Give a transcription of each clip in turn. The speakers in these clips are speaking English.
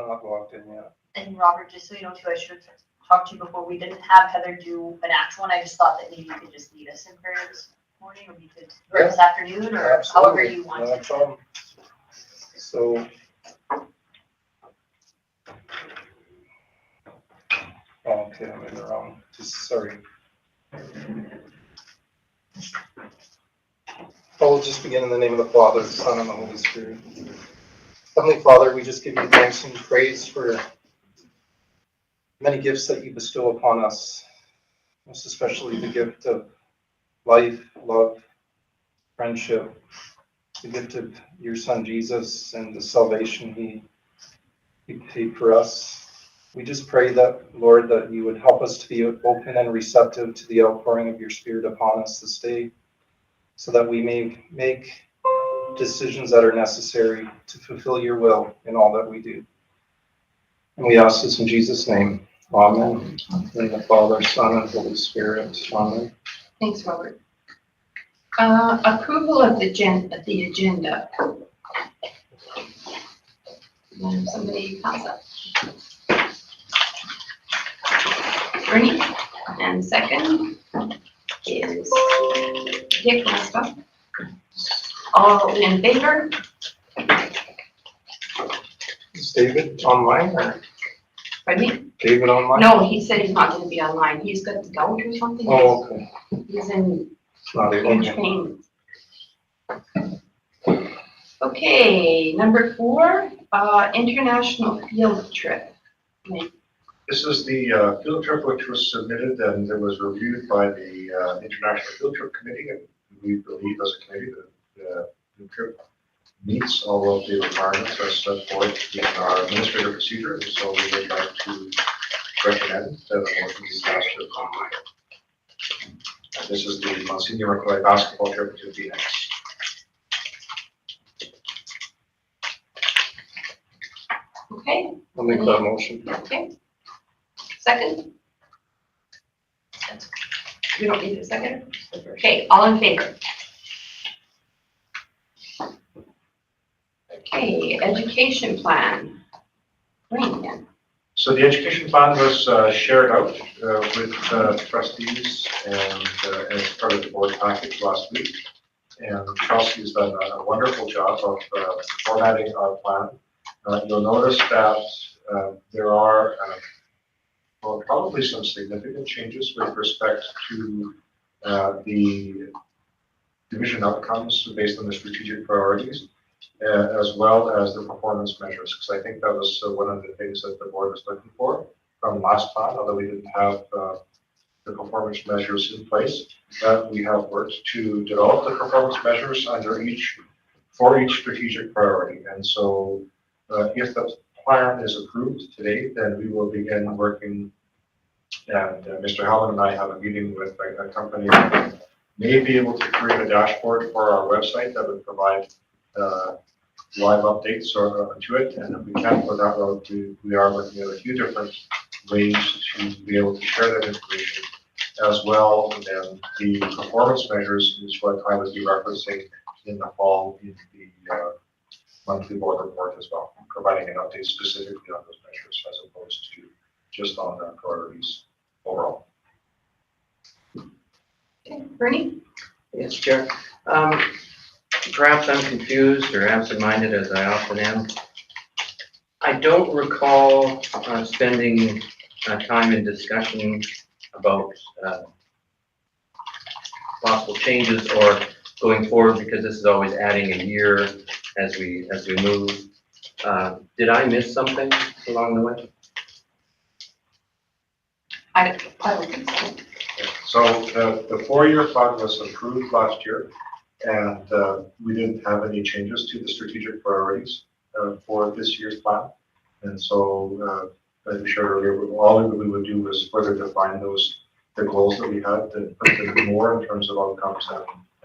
not logged in yet. And Robert, just so you know too, I should have talked to you before. We didn't have Heather do an actual one. I just thought that maybe you could just lead us in prayer this morning, or you could, or this afternoon, or however you want No problem. So, okay, I'm in the wrong, sorry. I'll just begin in the name of the Father, the Son, and the Holy Spirit. Heavenly Father, we just give you thanks and praise for many gifts that you bestow upon us, most especially the gift of life, love, friendship, the gift of your Son Jesus and the salvation he paid for us. We just pray that, Lord, that you would help us to be open and receptive to the outpouring of your Spirit upon us this day, so that we may make decisions that are necessary to fulfill your will in all that we do. And we ask this in Jesus' name. Amen. In the name of the Father, Son, and Holy Spirit. Amen. Thanks, Robert. Approval of the agenda. Somebody pass up. Bernie, and second is Dick Maspa. All in favor? Is David online? Or Pardon me? David online? No, he said he's not going to be online. He's got the gout or something. Oh, okay. He's in Not able to. training. Okay, number 4, international field trip. This is the field trip which was submitted and it was reviewed by the International Field Trip Committee, and we believe as a committee that the trip meets all of the requirements as set forth in our administrative procedure, and so we would like to recommend that the motion be passed to online. This is the Monsignor McCoy basketball trip to Phoenix. Okay, I'll make that motion. okay. Second? You don't need a second? Okay, all in favor? Okay, education plan. Wayne again. So the education plan was shared out with trustees and as part of the board package last week. And Chelsea has done a wonderful job of formatting our plan. You'll notice that there are well, probably some significant changes with respect to the division outcomes based on the strategic priorities, as well as the performance measures, because I think that was one of the things that the board was looking for from last plan, although we didn't have the performance measures in place. We have worked to develop the performance measures for each strategic priority. And so if the plan is approved today, then we will begin working, and Mr. Hellman and I have a meeting with a company that may be able to create a dashboard for our website that would provide live updates to it. And if we can't go that route, we are looking at a few different ways to be able to share that information as well. And then the performance measures is what I would be referencing in the fall in the monthly board report as well, providing an update specifically on those measures as opposed to just on the priorities overall. Okay, Bernie? Yes, Chair. Perhaps I'm confused or absent-minded, as I often am. I don't recall spending time in discussion about possible changes or going forward, because this is always adding a year as we move. Did I miss something along the way? I don't think so. So the 4-year plan was approved last year, and we didn't have any changes to the strategic priorities for this year's plan. And so, as we shared earlier, all we would do was further define the goals that we had, to put them more in terms of outcomes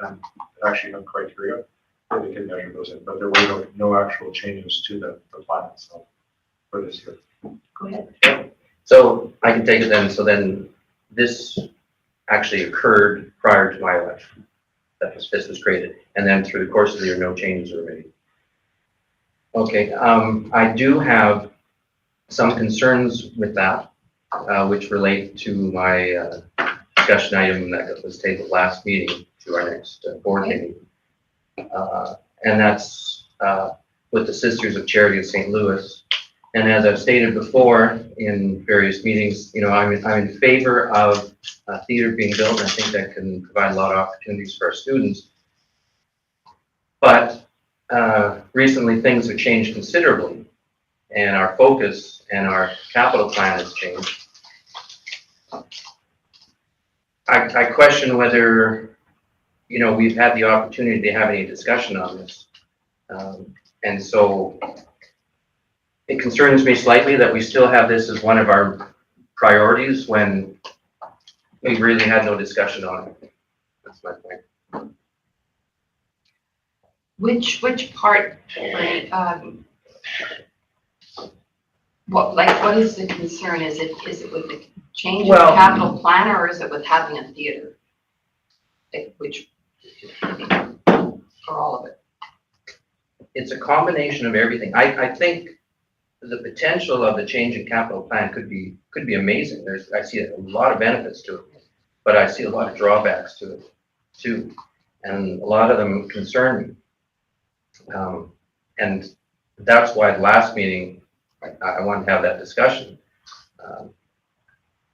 and actually have criteria that we can measure those in. But there were no actual changes to the plan itself for this year. Go ahead. So I can take it then. So then this actually occurred prior to my election. This was created, and then through the course of the year, no changes were made. Okay, I do have some concerns with that, which relate to my discussion item that was tabled last meeting to our next board meeting. And that's with the Sisters of Charity of St. Louis. And as I've stated before in various meetings, you know, I'm in favor of a theater being built, and I think that can provide a lot of opportunities for our students. But recently things have changed considerably, and our focus and our capital plan has changed. I question whether, you know, we've had the opportunity to have any discussion on this. And so it concerns me slightly that we still have this as one of our priorities when we really had no discussion on it. That's my point. Which part, right, what is the concern? Is it with the change in the Well- capital plan, or is it with having a theater? Like, which, or all of it? It's a combination of everything. I think the potential of the change in capital plan could be amazing. I see a lot of benefits to it, but I see a lot of drawbacks to it too, and a lot of them concern me. And that's why the last meeting I wanted to have that discussion.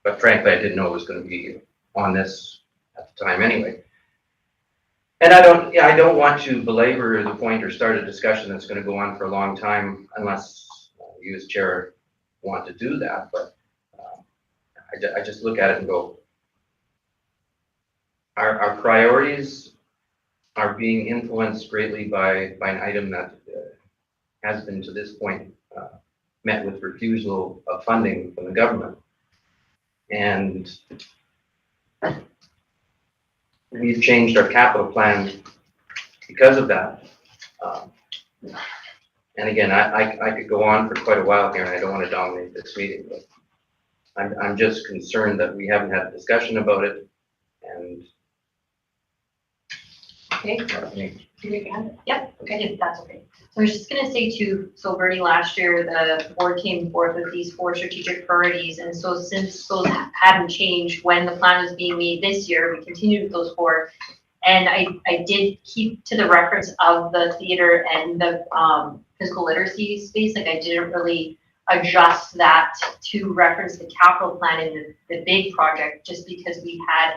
But frankly, I didn't know it was going to be on this at the time anyway. And I don't want to belabor the point or start a discussion that's going to go on for a long time unless you as chair want to do that. But I just look at it and go, our priorities are being influenced greatly by an item that has been to this point met with refusal of funding from the government. And we've changed our capital plan because of that. And again, I could go on for quite a while here, and I don't want to dominate this meeting, but I'm just concerned that we haven't had a discussion about it. And Okay, yep, okay. If that's okay. So I was just gonna say too, so Bernie, last year, the board came forth with these 4 strategic priorities, and so since those hadn't changed when the plan was being made this year, we continued with those 4. And I did keep to the reference of the theater and the physical literacy space. Like, I didn't really adjust that to reference the capital plan in the big project, just because we had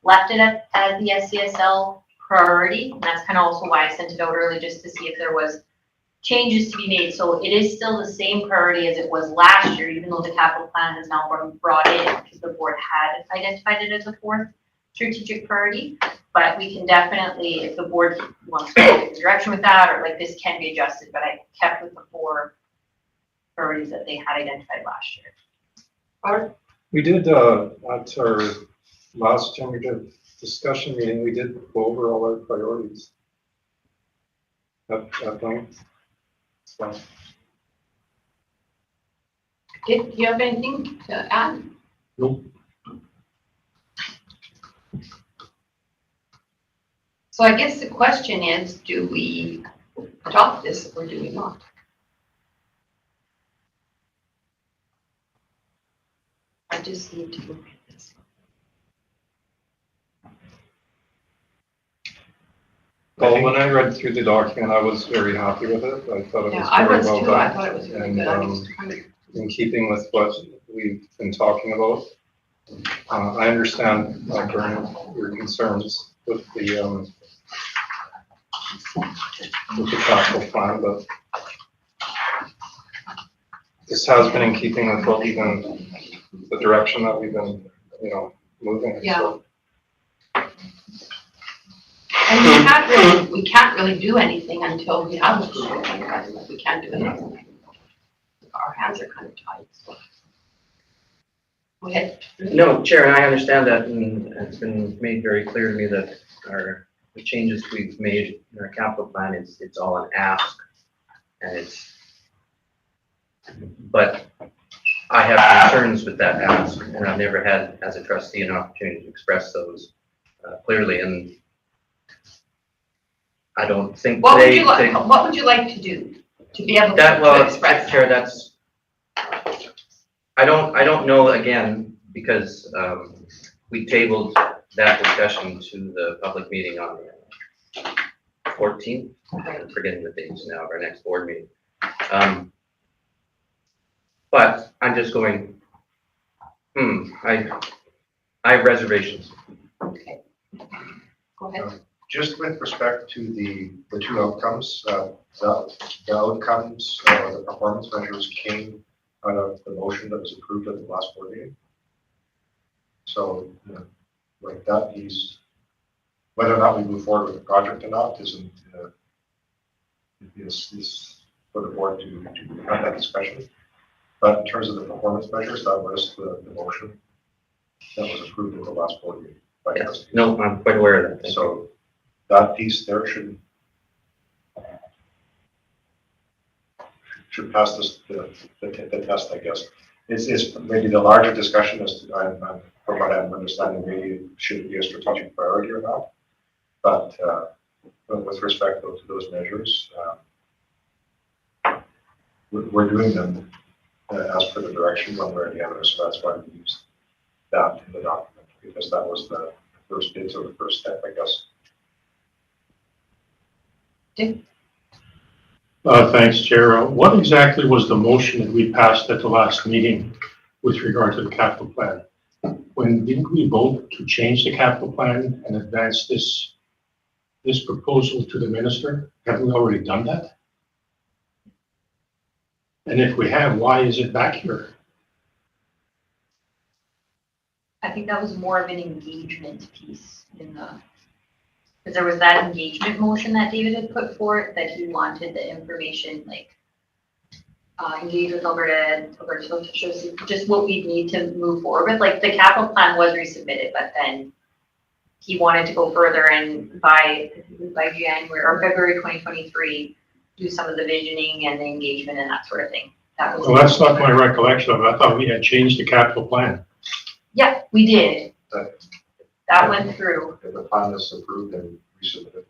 left it at the SCSL priority. And that's kind of also why I sent it out early, just to see if there was changes to be made. So it is still the same priority as it was last year, even though the capital plan has now been brought in because the board had identified it as a 4th strategic priority. But we can definitely, if the board wants to go in direction with that, or like, this can be adjusted, but I kept with the 4 priorities that they had identified last year. We did, at our last generative discussion meeting, we did go over all our priorities at length. So, Do you have anything to add? Nope. So I guess the question is, do we adopt this or do we not? I just need to look at this. well, when I read through the document, I was very happy with it. I thought it Yeah, was I very was well too. I done. thought it was really And, good. I'm just trying to. In keeping with what we've been talking about. I understand, Bernie, your concerns with the capital plan, but this has been in keeping with what we've been, the direction that we've been, moving. in. Yeah. So, And we can't really do anything until we have a sure. We can't do anything. Our hands are kind of tied. So. Go ahead. no, Chair, and I understand that, and it's been made very clear to me that the changes we've made in our capital plan, it's all an ask, and but I have concerns with that ask, and I've never had, as a trustee, an opportunity to express those clearly, and I don't think What would you like to do to be able to express? Chair, that's I don't know, again, because we tabled that discussion to the public meeting on the 14th. I'm forgetting the dates now of our next board meeting. But I'm just going, I have reservations. Okay. Go ahead. Just with respect to the two outcomes, the outcomes, the performance measures came out of the motion that was approved at the last board meeting. So, like that piece, whether or not we move forward with the project or not isn't, is for the board to have that discussion. But in terms of the performance measures, that was the motion that was approved at the last board meeting by Yes. trustees. No, I'm quite aware of that. Thank you. So that piece there should pass this, the test, I guess. It's maybe the larger discussion as to, from what I'm understanding, maybe it should be a strategic priority or not. But with respect to those measures, we're doing them as per the direction one way or the other. So that's why we used that in the document, because that was the first bit or the first step, I guess. Thanks, Chair. What exactly was the motion that we passed at the last meeting with regard to the capital plan? Didn't we vote to change the capital plan and advance this proposal to the minister? Have we already done that? And if we have, why is it back here? I think that was more of an engagement piece in the, because there was that engagement motion that David had put forth that he wanted the information, like, engage with Alberta Social Services, just what we need to move forward with. Like, the capital plan was resubmitted, but then he wanted to go further and by January or February 2023, do some of the visioning and the engagement and that sort of thing. That was. Well, that's not my recollection of it. I thought we had changed the capital plan. Yeah, we did. That- That went through. If the plan is approved and resubmitted.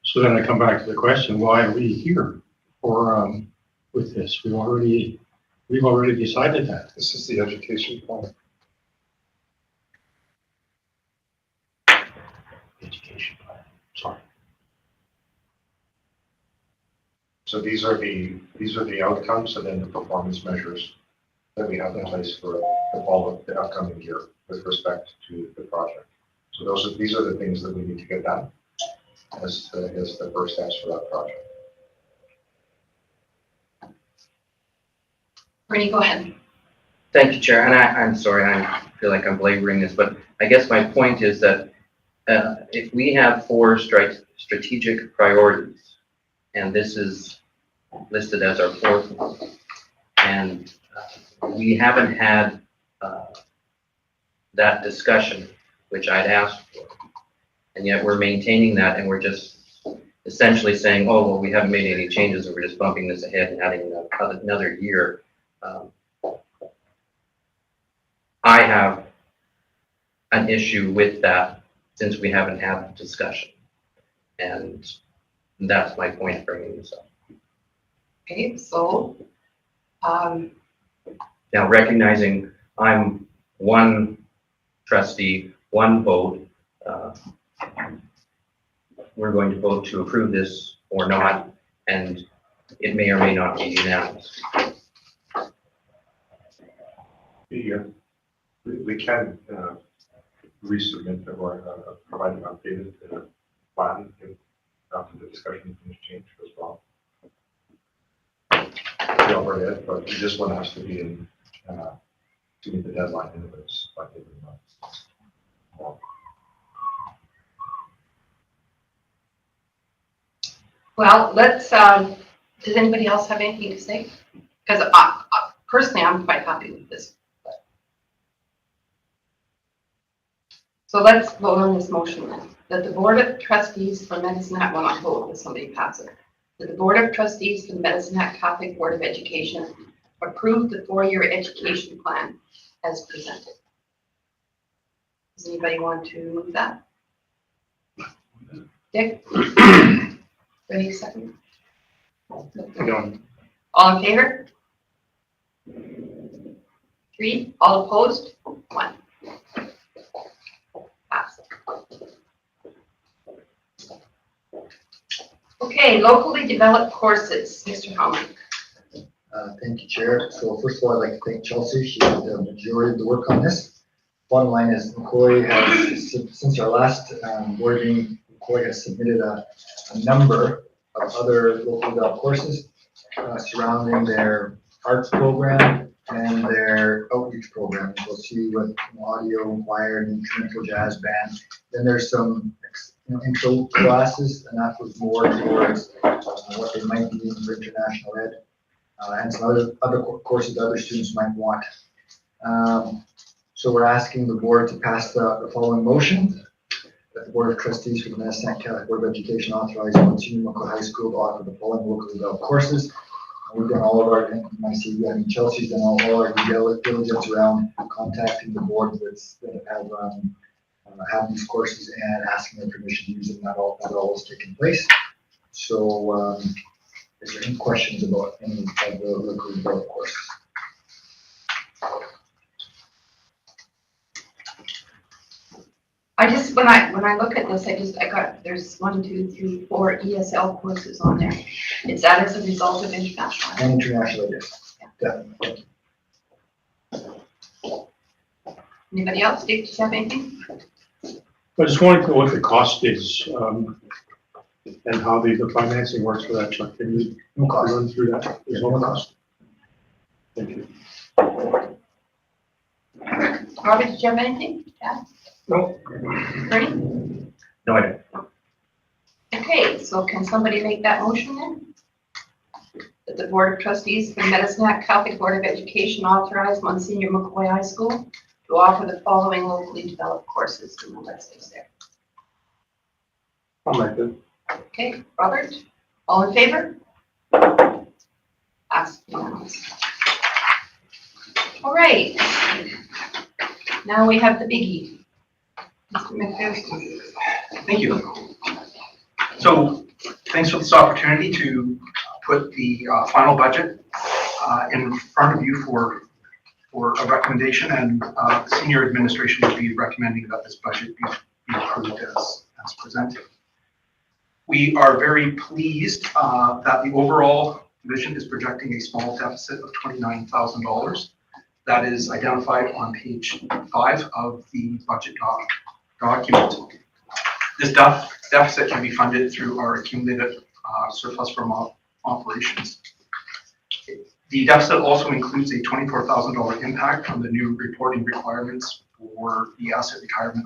So then I come back to the question, why are we here for, with this? We've already decided that. This is the education plan. Education plan, sorry. So these are the outcomes and then the performance measures that we have in place for the upcoming year with respect to the project. So these are the things that we need to get done as the first steps for that project. Bernie, go ahead. Thank you, Chair. And I'm sorry, I feel like I'm belaboring this, but I guess my point is that if we have 4 strategic priorities, and this is listed as our 4th one, and we haven't had that discussion, which I'd asked for, and yet we're maintaining that, and we're just essentially saying, oh, well, we haven't made any changes, and we're just bumping this ahead and adding another year. I have an issue with that since we haven't had the discussion. And that's my point of bringing this up. Okay, so, Now, recognizing I'm one trustee, one vote, we're going to vote to approve this or not, and it may or may not be unanimous. We can resubmit or provide an updated plan after the discussion has changed as well. We already did, but this one has to be in to meet the deadline in this by the end of the month. well, let's, does anybody else have anything to say? Because personally, I'm quite happy with this. So let's vote on this motion then. That the Board of Trustees for Medicine Hat, well, not vote, if somebody pass it. That the Board of Trustees for the Medicine Hat Catholic Board of Education approve the 4-year education plan as presented. Does anybody want to move that? Dick? Ready, second? No. All in favor? 3, all opposed? 1. Pass. Okay, locally developed courses, Mr. Howard. Thank you, Chair. So first of all, I'd like to thank Chelsea. She did the majority of the work on this. Bottom line is McCoy has, since our last board meeting, McCoy has submitted a number of other local developed courses surrounding their arts program and their outreach program. You'll see with audio, choir, and instrumental jazz band. Then there's some intro classes, and that was more towards what they might be doing for international ed. And some other courses that other students might want. So we're asking the board to pass the following motion. That the Board of Trustees for the Medicine Catholic Board of Education authorize Monsignor McCoy High School to offer the following locally developed courses. And we've done all of our, I see, I mean, Chelsea's done all our due diligence around contacting the boards that have these courses and asking their permission to use them. That all has taken place. So, is there any questions about any of the locally developed courses? I just, when I look at this, there's 1, 2, 3, 4 ESL courses on there. Is that as a result of international? And international, yes, definitely. Anybody else? Dave, do you have anything? I just wanted to know what the cost is, and how the financing works for that, Chuck. Can you No cost. run through that? There's no cost. Thank you. Robert, did you have anything? Yeah. No. Bernie? No, I don't. Okay, so can somebody make that motion then? That the Board of Trustees for the Medicine Hat Catholic Board of Education authorize Monsignor McCoy High School to offer the following locally developed courses. And the list is there. I'll make it. Okay, Robert, all in favor? Passed unanimous. All right. Now we have the biggie. Mr. McPherson. Thank you. So thanks for this opportunity to put the final budget in front of you for a recommendation, and the senior administration will be recommending that this budget be approved as presented. We are very pleased that the overall division is projecting a small deficit of $29,000. That is identified on page 5 of the budget document. This deficit can be funded through our accumulated surplus from operations. The deficit also includes a $24,000 impact from the new reporting requirements for the asset retirement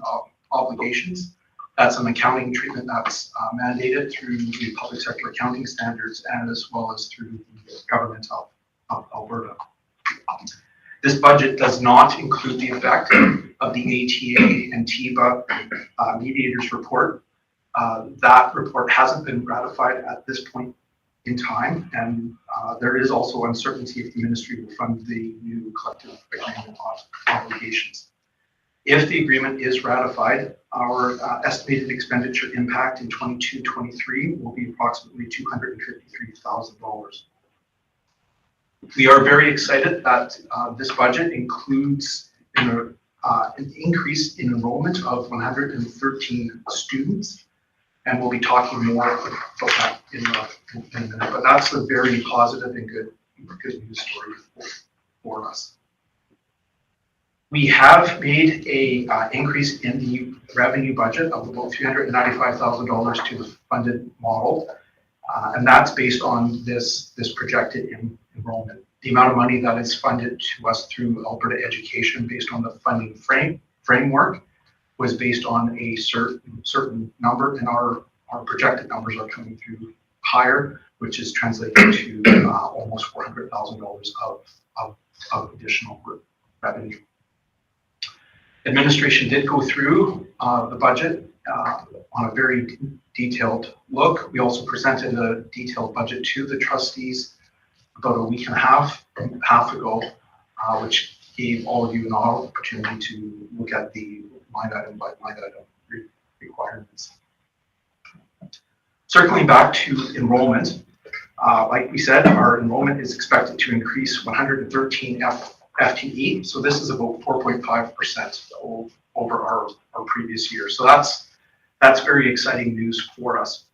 obligations. That's an accounting treatment that's mandated through the public sector accounting standards and as well as through the government of Alberta. This budget does not include the effect of the ATA and TIBA mediators report. That report hasn't been ratified at this point in time, and there is also uncertainty if the ministry will fund the new collective agreement obligations. If the agreement is ratified, our estimated expenditure impact in 22-23 will be approximately $253,000. We are very excited that this budget includes an increase in enrollment of 113 students, and we'll be talking more about that in a minute. But that's a very positive and good news story for us. We have made a increase in the revenue budget of about $395,000 to the funded model, and that's based on this projected enrollment. The amount of money that is funded to us through Alberta Education based on the funding framework was based on a certain number, and our projected numbers are coming through higher, which is translating to almost $400,000 of additional revenue. Administration did go through the budget on a very detailed look. We also presented a detailed budget to the trustees about a week and a half ago, which gave all of you an opportunity to look at the line item by line item requirements. Circling back to enrollment, like we said, our enrollment is expected to increase 113 FTE. So this is about 4.5% over our previous year. So that's very exciting news for us.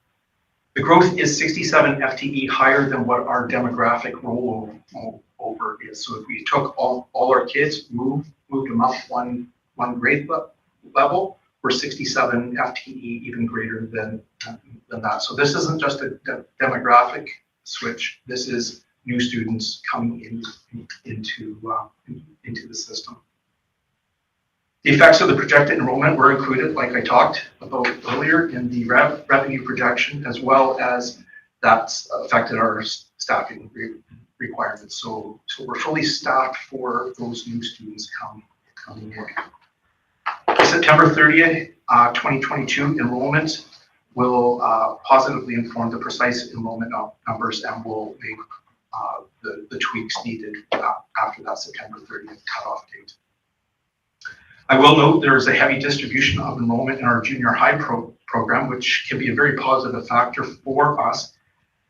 The growth is 67 FTE higher than what our demographic rollover is. So if we took all our kids, moved them up one grade level, we're 67 FTE, even greater than that. So this isn't just a demographic switch. This is new students coming into the system. The effects of the projected enrollment were included, like I talked about earlier, in the revenue projection, as well as that's affected our staffing requirements. So we're fully staffed for those new students coming in. September 30th, 2022 enrollment will positively inform the precise enrollment numbers and will make the tweaks needed after that September 30th cutoff date. I will note there is a heavy distribution of enrollment in our junior high program, which can be a very positive factor for us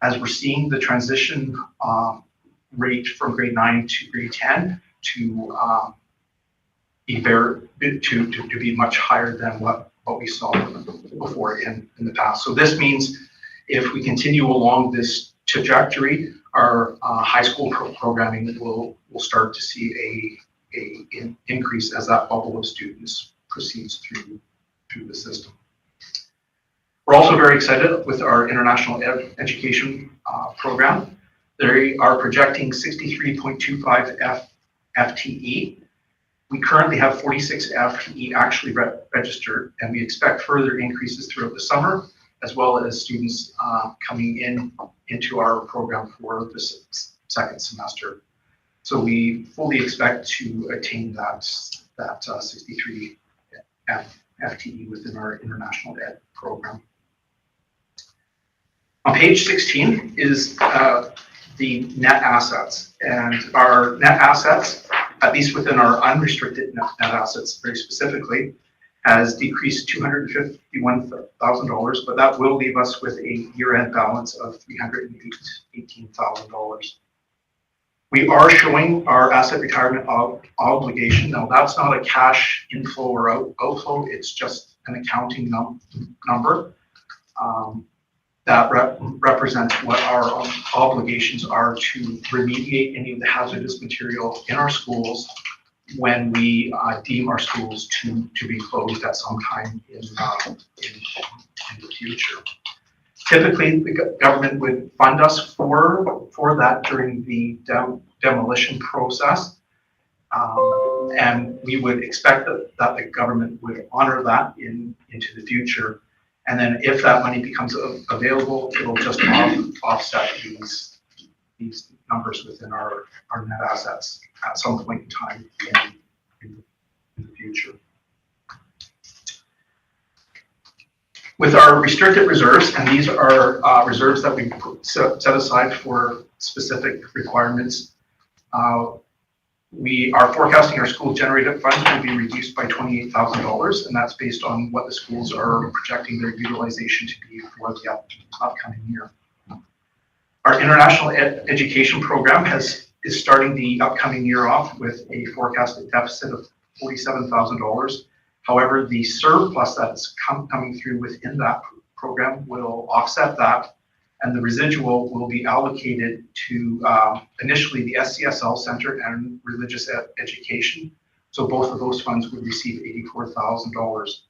as we're seeing the transition rate from grade 9 to grade 10 to be much higher than what we saw before in the past. So this means if we continue along this trajectory, our high school programming will start to see an increase as that bubble of students proceeds through the system. We're also very excited with our international education program. They are projecting 63.25 FTE. We currently have 46 FTE actually registered, and we expect further increases throughout the summer, as well as students coming into our program for the second semester. So we fully expect to attain that 63 FTE within our international ed program. On page 16 is the net assets, and our net assets, at least within our unrestricted net assets very specifically, has decreased $251,000, but that will leave us with a year-end balance of $318,000. We are showing our asset retirement obligation. Now, that's not a cash inflow or outflow, it's just an accounting number that represents what our obligations are to remediate any of the hazardous material in our schools when we deem our schools to be closed at some time in the future. Typically, the government would fund us for that during the demolition process. And we would expect that the government would honor that into the future. And then if that money becomes available, it'll just offset these numbers within our net assets at some point in time in the future. With our restricted reserves, and these are reserves that we set aside for specific requirements, we are forecasting our school generated funds will be reduced by $28,000, and that's based on what the schools are projecting their utilization to be for the upcoming year. Our international education program is starting the upcoming year off with a forecasted deficit of $47,000. However, the surplus that's coming through within that program will offset that, and the residual will be allocated to initially the SCSL Center and Religious Education. So both of those funds would receive $84,000.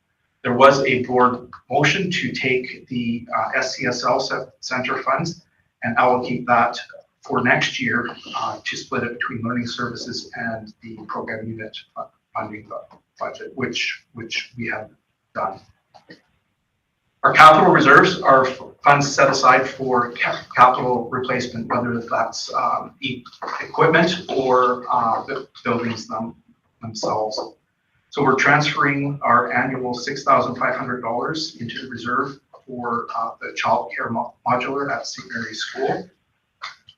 There was a board motion to take the SCSL Center funds and allocate that for next year to split it between learning services and the program unit funding budget, which we have done. Our capital reserves are funds set aside for capital replacement, whether that's equipment or the buildings themselves. So we're transferring our annual $6,500 into the reserve for the child care modular at St. Mary's School.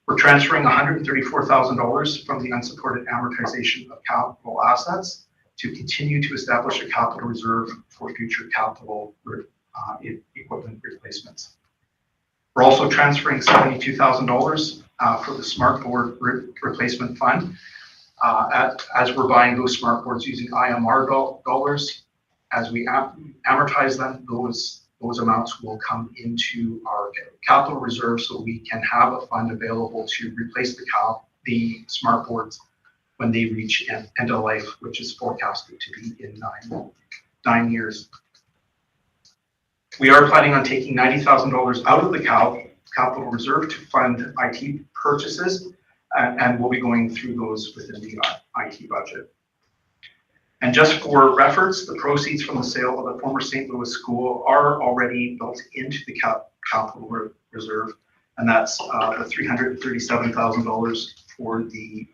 We're transferring $134,000 from the unsupported amortization of capital assets to continue to establish a capital reserve for future capital equipment replacements. We're also transferring $72,000 for the smart board replacement fund. as we're buying those smart boards using IMR dollars, as we amortize them, those amounts will come into our capital reserve so we can have a fund available to replace the smart boards when they reach end of life, which is forecasted to be in 9 years. We are planning on taking $90,000 out of the capital reserve to fund IT purchases, and we'll be going through those within the IT budget. And just for reference, the proceeds from the sale of the former St. Louis school are already built into the capital reserve, and that's the $337,000 for the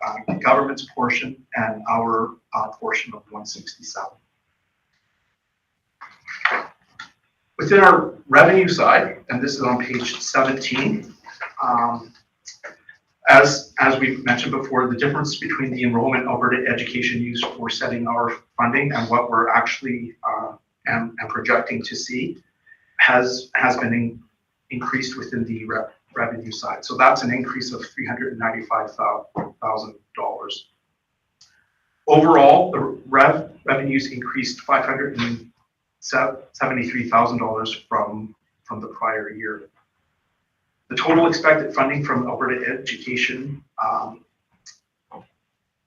government's portion and our portion of 167. Within our revenue side, and this is on page 17, as we mentioned before, the difference between the enrollment Alberta Education used for setting our funding and what we're actually and projecting to see has been increased within the revenue side. So that's an increase of $395,000. Overall, the revenues increased $573,000 from the prior year. The total expected funding from Alberta Education,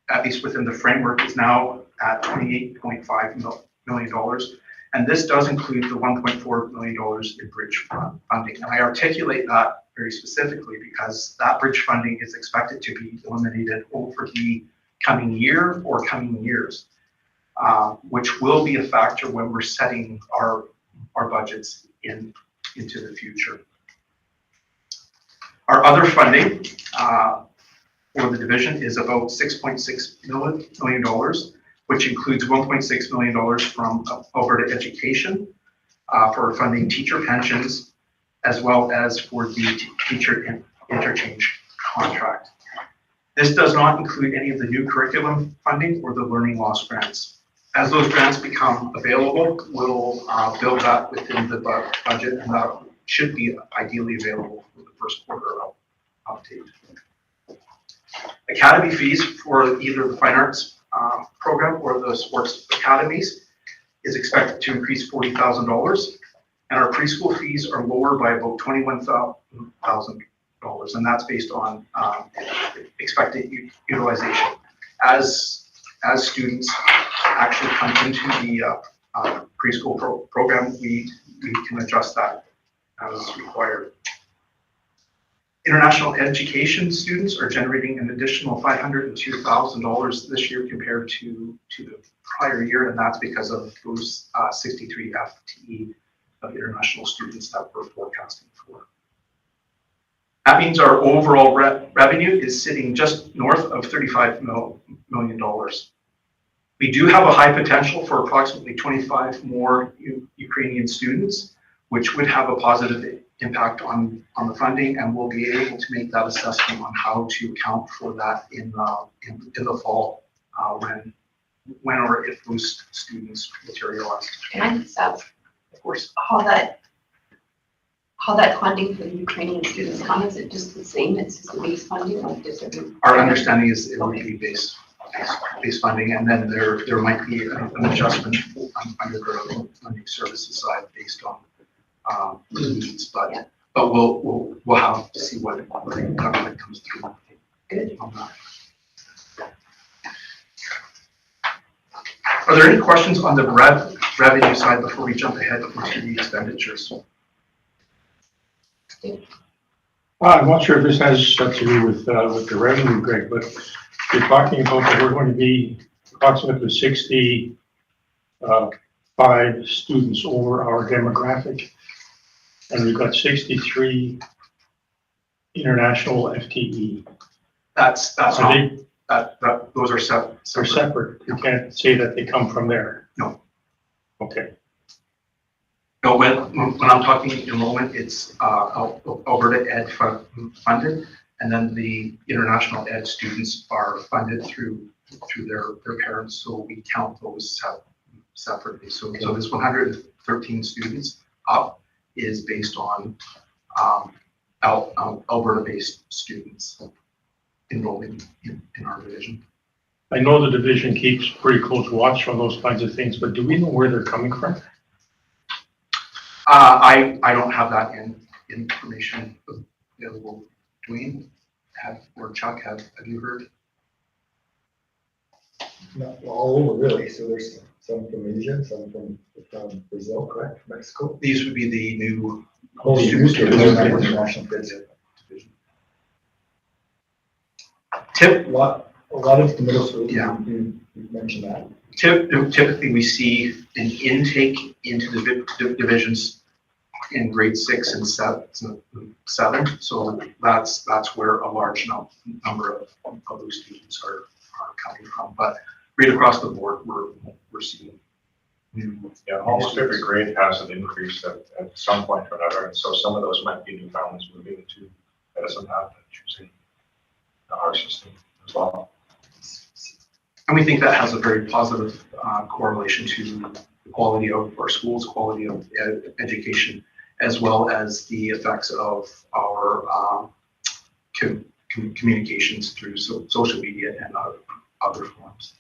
at least within the framework, is now at $28.5 million. And this does include the $1.4 million in bridge funding. And I articulate that very specifically because that bridge funding is expected to be eliminated over the coming year or coming years, which will be a factor when we're setting our budgets into the future. Our other funding for the division is about $6.6 million, which includes $1.6 million from Alberta Education for funding teacher pensions, as well as for the teacher interchange contract. This does not include any of the new curriculum funding or the learning loss grants. As those grants become available, we'll build that within the budget, and that should be ideally available for the first quarter update. Academy fees for either the Fine Arts program or the sports academies is expected to increase $40,000, and our preschool fees are lower by about $21,000, and that's based on expected utilization. As students actually come into the preschool program, we can adjust that as required. International education students are generating an additional $502,000 this year compared to the prior year, and that's because of those 63 FTE of international students that we're forecasting for. That means our overall revenue is sitting just north of $35 million. We do have a high potential for approximately 25 more Ukrainian students, which would have a positive impact on the funding, and we'll be able to make that assessment on how to account for that in the fall when or if those students materialize. Can I just ask, of course, how that funding for the Ukrainian students comes? Is it just the same? It's just the base funding, or does it? Our understanding is it would be base funding, and then there might be an adjustment under the funding services side based on the needs, but we'll have to see what government comes through. Good. On that. Are there any questions on the revenue side before we jump ahead into the expenditures? I'm not sure if this has to do with the revenue, Greg, but you're talking about that we're going to be approximately 65 students over our demographic, and we've got 63 international FTE. That's Are not, they, those are separate. they're separate? You can't say that they come from there? No. Okay. No, when I'm talking enrollment, it's Alberta Ed funded, and then the international ed students are funded through their parents, so we count those separately. So this 113 students up is based on Alberta-based students enrolling in our division. I know the division keeps pretty close watch on those kinds of things, but do we know where they're coming from? I don't have that information available. Dwayne, or Chuck, have you heard? Not all over really, so there's some from Asia, some from Brazil, correct, Mexico. These would be the new. Oh, the students. UK, international kids. Tip, A lot of the middle school, Yeah. you mentioned that. Typically, we see an intake into the divisions in grade 6 and 7. So that's where a large number of those students are coming from. But right across the board, we're seeing new. Yeah, almost every grade has an increase at some point or another, and so some of those might be new families moving to Medicine Hat and choosing our system as well. And we think that has a very positive correlation to the quality of our schools, quality of education, as well as the effects of our communications through social media and other forms.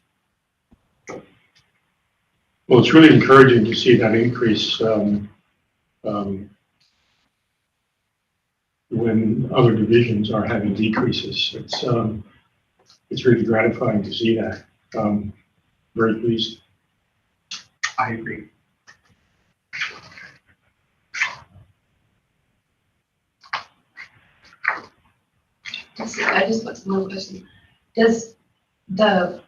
Well, it's really encouraging to see that increase when other divisions are having decreases. It's really gratifying to see that. Very pleased. I agree. I just want one question. Does the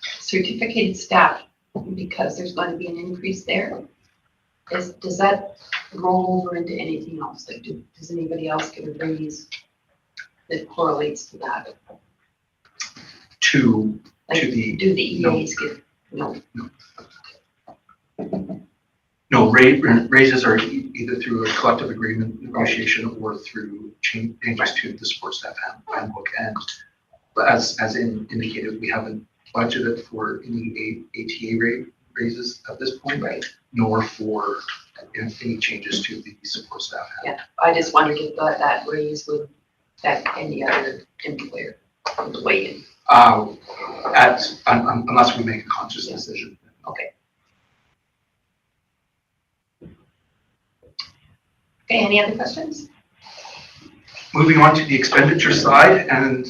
certificated staff, because there's going to be an increase there, does that roll over into anything else? Like, does anybody else get a raise that correlates to that? Like, Do the EAs get, no, raises are either through a collective agreement negotiation or through changes to the support staff handbook. And as indicated, we haven't budgeted for any ATA raises at this point, right? Nor for any changes to the support staff handbook. Yeah, I just wondered if that raise would affect any other employer on the way in. Unless we make a conscious decision. Okay. Okay, any other questions? Moving on to the expenditure side, and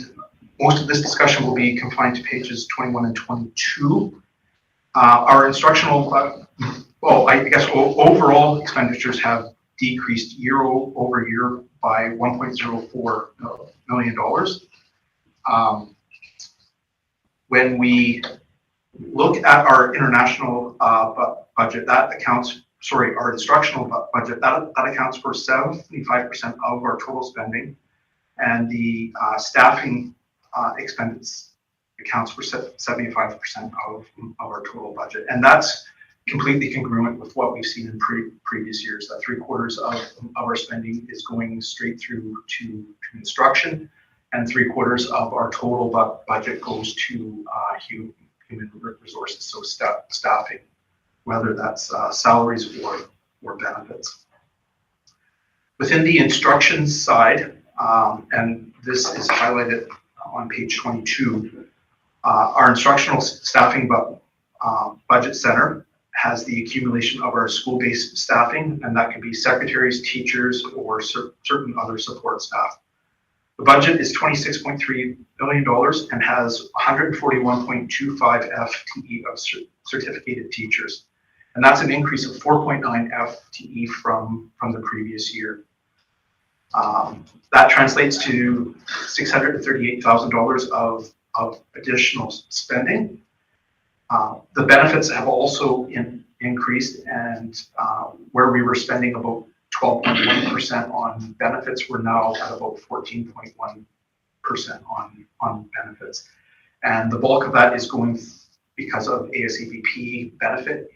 most of this discussion will be confined to pages 21 and 22. Our instructional, I guess overall expenditures have decreased year over year by $1.04 million. When we look at our international budget, our instructional budget, that accounts for 75% of our total spending, and the staffing expense accounts for 75% of our total budget. And that's completely congruent with what we've seen in previous years, that 3/4 of our spending is going straight through to instruction, and 3/4 of our total budget goes to human resources, so staffing, whether that's salaries or benefits. Within the instruction side, and this is highlighted on page 22, our instructional staffing budget center has the accumulation of our school-based staffing, and that can be secretaries, teachers, or certain other support staff. The budget is $26.3 billion and has 141.25 FTE of certificated teachers. And that's an increase of 4.9 FTE from the previous year. That translates to $638,000 of additional spending. The benefits have also increased, and where we were spending about 12.1% on benefits, we're now at about 14.1% on benefits. And the bulk of that is going because of ASAVP benefit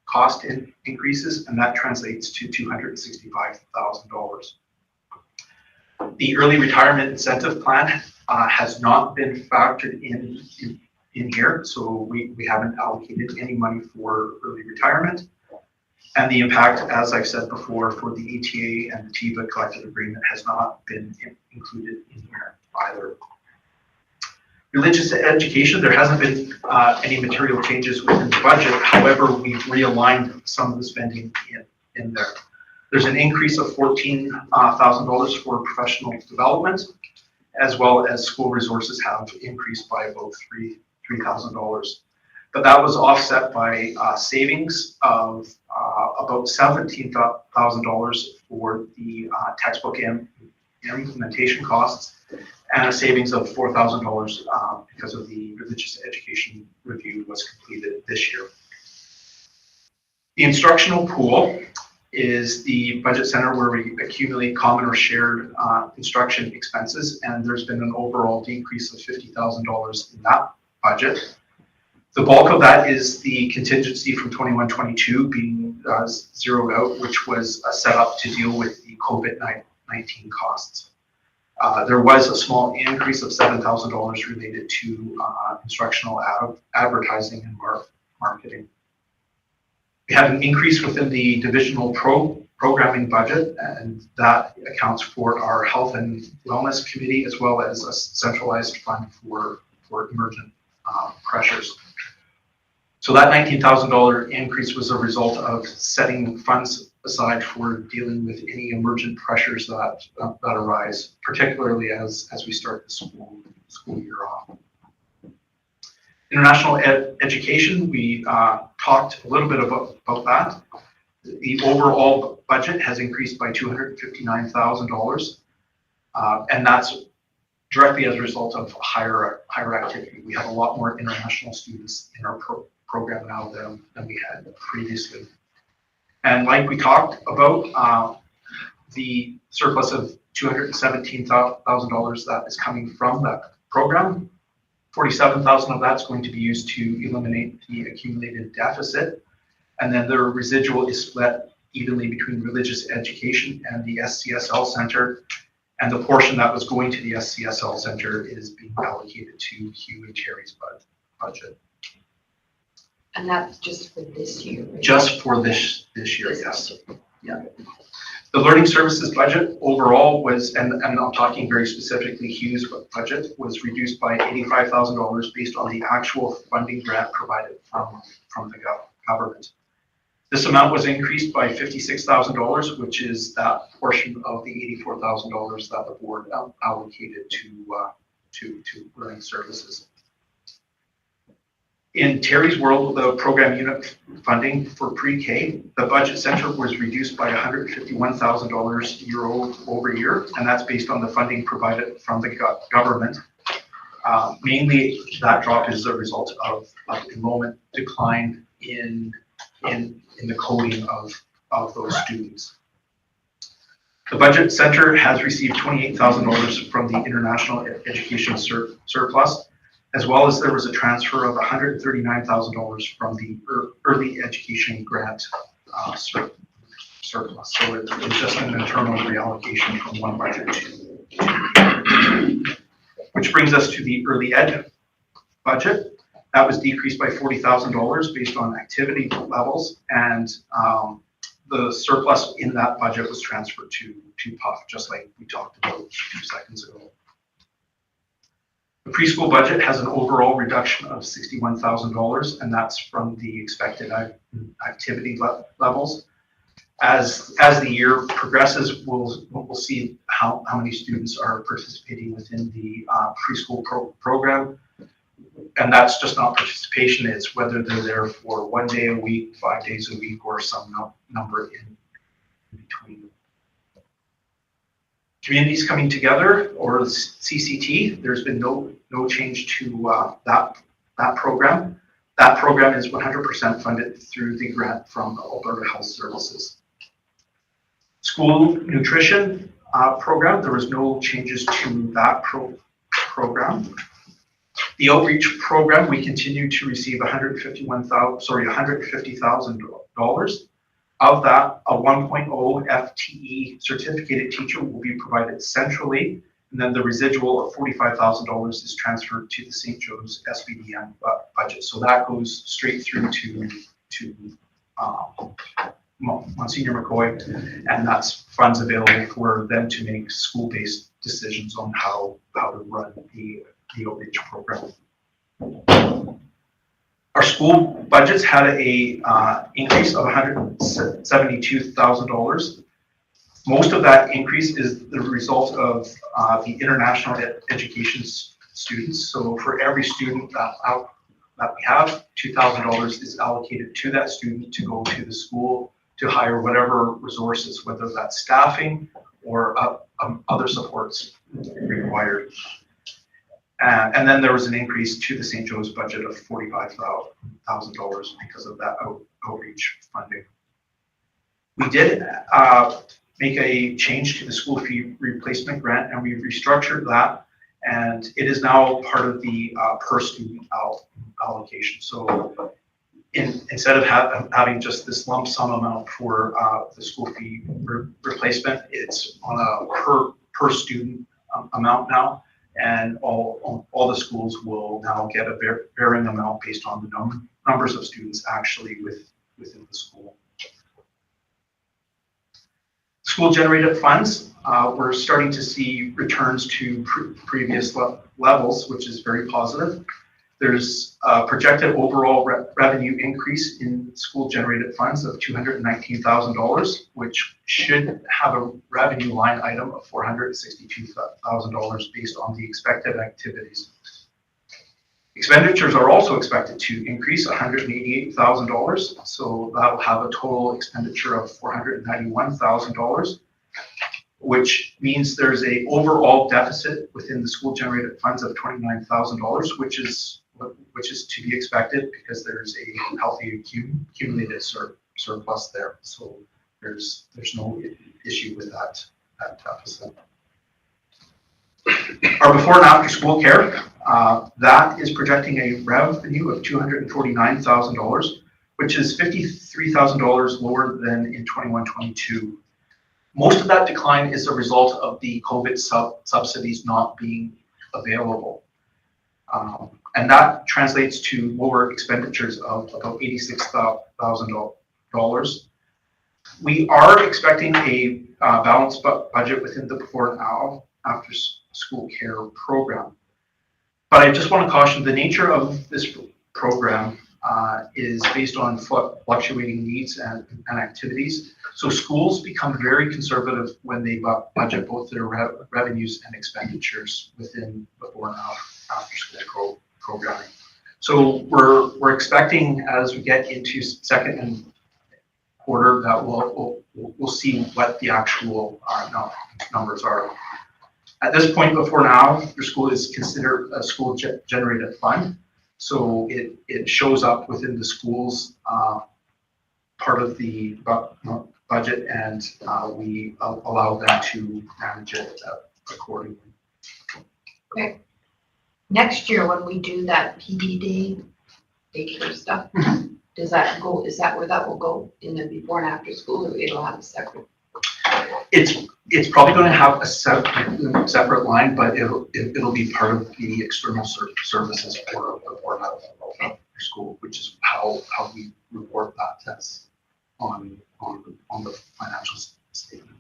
cost increases, and that translates to $265,000. The early retirement incentive plan has not been factored in here, so we haven't allocated any money for early retirement. And the impact, as I've said before, for the ETA and the TIVA collective agreement has not been included in here either. Religious education, there hasn't been any material changes within the budget. However, we've realigned some of the spending in there. There's an increase of $14,000 for professional development, as well as school resources have increased by about $3,000. But that was offset by savings of about $17,000 for the textbook implementation costs, and a savings of $4,000 because of the religious education review was completed this year. The instructional pool is the budget center where we accumulate common or shared instruction expenses, and there's been an overall decrease of $50,000 in that budget. The bulk of that is the contingency from 21-22 being zeroed out, which was set up to deal with the COVID-19 costs. There was a small increase of $7,000 related to instructional advertising and marketing. We have an increase within the divisional programming budget, and that accounts for our health and wellness committee, as well as a centralized fund for emergent pressures. So that $19,000 increase was a result of setting funds aside for dealing with any emergent pressures that arise, particularly as we start the school year off. International education, we talked a little bit about that. The overall budget has increased by $259,000, and that's directly as a result of higher activity. We have a lot more international students in our program now than we had previously. And like we talked about, the surplus of $217,000 that is coming from that program, $47,000 of that's going to be used to eliminate the accumulated deficit. And then the residual is split evenly between religious education and the SCSL Center. And the portion that was going to the SCSL Center is being allocated to Hugh and Terry's budget. And that's just for this year, right? Just for this year, yes. Yeah. The learning services budget overall was, and I'm talking very specifically, Hugh's budget was reduced by $85,000 based on the actual funding grant provided from the government. This amount was increased by $56,000, which is that portion of the $84,000 that the board allocated to learning services. In Terry's world, the program unit funding for pre-K, the budget center was reduced by $151,000 year over year, and that's based on the funding provided from the government. Mainly, that drop is a result of enrollment decline in the coding of those students. The budget center has received $28,000 from the international education surplus, as well as there was a transfer of $139,000 from the early education grant surplus. So it was just an internal reallocation from one budget to, which brings us to the early ed budget. That was decreased by $40,000 based on activity levels, and the surplus in that budget was transferred to PUF, just like we talked about a few seconds ago. The preschool budget has an overall reduction of $61,000, and that's from the expected activity levels. As the year progresses, we'll see how many students are participating within the preschool program. And that's just not participation, it's whether they're there for 1 day a week, 5 days a week, or some number in between. Communities Coming Together, or CCT, there's been no change to that program. That program is 100% funded through the grant from Alberta Health Services. School Nutrition program, there was no changes to that program. The outreach program, we continue to receive $150,000. Of that, a 1.0 FTE certificated teacher will be provided centrally, and then the residual of $45,000 is transferred to the St. Joe's SBDM budget. So that goes straight through to Monsignor McCoy, and that's funds available for them to make school-based decisions on how to run the the outreach program. Our school budgets had a increase of $172,000. Most of that increase is the result of the international education students. So for every student that we have, $2,000 is allocated to that student to go to the school to hire whatever resources, whether that's staffing or other supports required. And then there was an increase to the St. Joe's budget of $45,000 because of that outreach funding. We did make a change to the school fee replacement grant, and we restructured that, and it is now part of the per student allocation. So instead of having just this lump sum amount for the school fee replacement, it's on a per student amount now, and all the schools will now get a varying amount based on the numbers of students actually within the school. School generated funds, we're starting to see returns to previous levels, which is very positive. There's a projected overall revenue increase in school generated funds of $219,000, which should have a revenue line item of $462,000 based on the expected activities. Expenditures are also expected to increase $188,000, so that'll have a total expenditure of $491,000, which means there's a overall deficit within the school generated funds of $29,000, which is to be expected because there's a healthy accumulated surplus there. So there's no issue with that deficit. Our before and after school care, that is projecting a revenue of $249,000, which is $53,000 lower than in 21-22. Most of that decline is a result of the COVID subsidies not being available. And that translates to lower expenditures of about $86,000. We are expecting a balanced budget within the before and after school care program. But I just want to caution, the nature of this program is based on fluctuating needs and activities. So schools become very conservative when they budget both their revenues and expenditures within before and after school programming. So we're expecting as we get into second and quarter that we'll see what the actual numbers are. At this point before now, your school is considered a school generated fund. So it shows up within the school's part of the budget, and we allow them to manage it accordingly. Okay. Next year, when we do that PD day, daycare stuff, is that where that will go in the before and after school, or it'll have a separate? It's probably going to have a separate line, but it'll be part of the external services for school, which is how we report that test on the financial statement.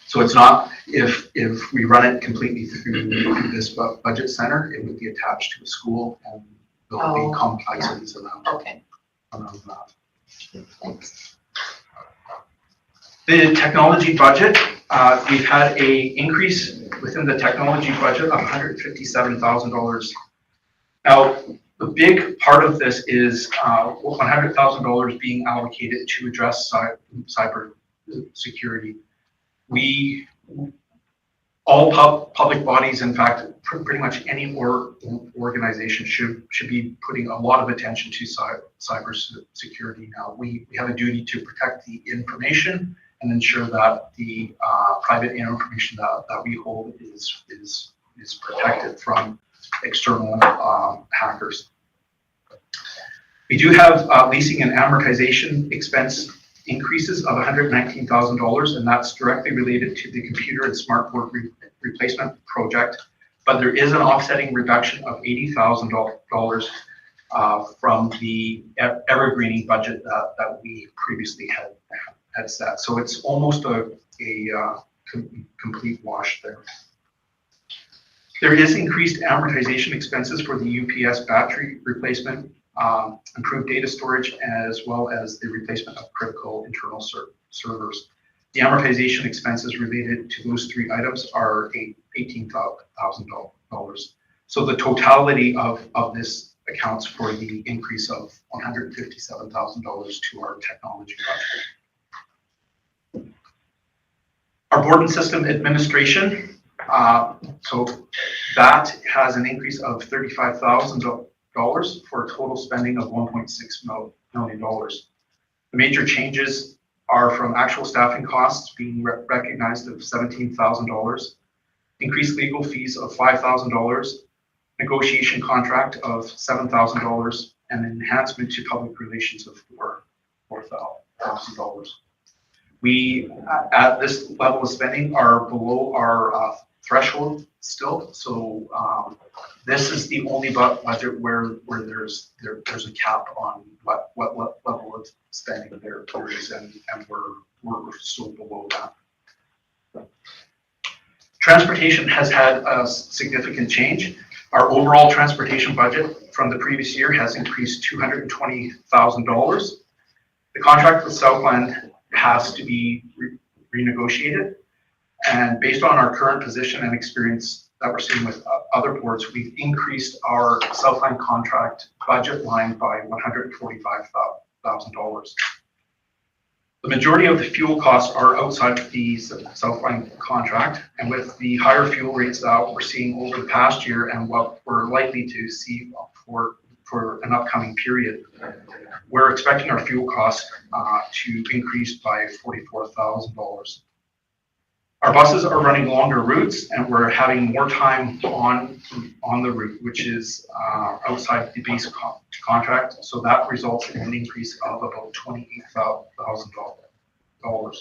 So it's not, if we run it completely through this budget center, it would be attached to a school, and there'll be complexities around that. Thanks. The technology budget, we've had a increase within the technology budget of $157,000. Now, the big part of this is $100,000 being allocated to address cyber security. All public bodies, in fact, pretty much any organization should be putting a lot of attention to cyber security now. We have a duty to protect the information and ensure that the private information that we hold is protected from external hackers. We do have leasing and amortization expense increases of $119,000, and that's directly related to the computer and smartboard replacement project. But there is an offsetting reduction of $80,000 from the evergreening budget that we previously had set. So it's almost a complete wash there. There is increased amortization expenses for the UPS battery replacement, improved data storage, as well as the replacement of critical internal servers. The amortization expenses related to those three items are $18,000. So the totality of this accounts for the increase of $157,000 to our technology budget. Our board and system administration, so that has an increase of $35,000 for a total spending of $1.6 million. The major changes are from actual staffing costs being recognized of $17,000, increased legal fees of $5,000, negotiation contract of $7,000, and enhancement to public relations of $4,000. We, at this level of spending, are below our threshold still. So this is the only budget where there's a cap on what level of spending there is, and we're still below that. Transportation has had a significant change. Our overall transportation budget from the previous year has increased $220,000. The contract with Southland has to be renegotiated. And based on our current position and experience that we're seeing with other boards, we've increased our Southland contract budget line by $145,000. The majority of the fuel costs are outside of the Southland contract, and with the higher fuel rates that we're seeing over the past year and what we're likely to see for an upcoming period, we're expecting our fuel costs to increase by $44,000. Our buses are running longer routes, and we're having more time on the route, which is outside the base contract. So that results in an increase of about $28,000.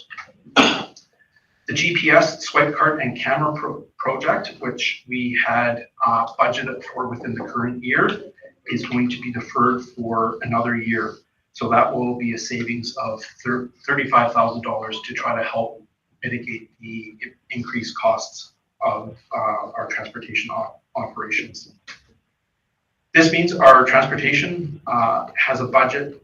The GPS swipe card and camera project, which we had budgeted for within the current year, is going to be deferred for another year. So that will be a savings of $35,000 to try to help mitigate the increased costs of our transportation operations. This means our transportation has a budget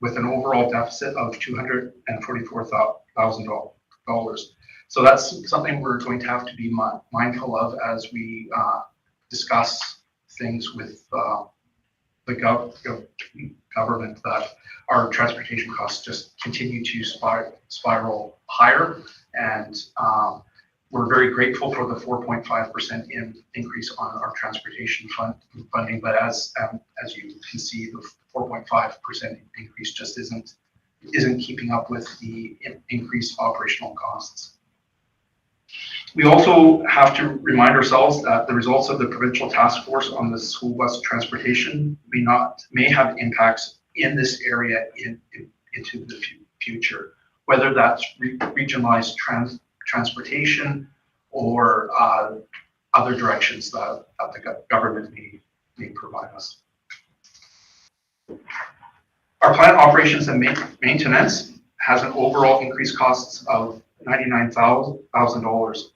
with an overall deficit of $244,000. So that's something we're going to have to be mindful of as we discuss things with the government, that our transportation costs just continue to spiral higher. And we're very grateful for the 4.5% increase on our transportation funding. But as you can see, the 4.5% increase just isn't keeping up with the increased operational costs. We also have to remind ourselves that the results of the provincial task force on the school bus transportation may have impacts in this area into the future, whether that's regionalized transportation or other directions that the government may provide us. Our plant operations and maintenance has an overall increased costs of $99,000.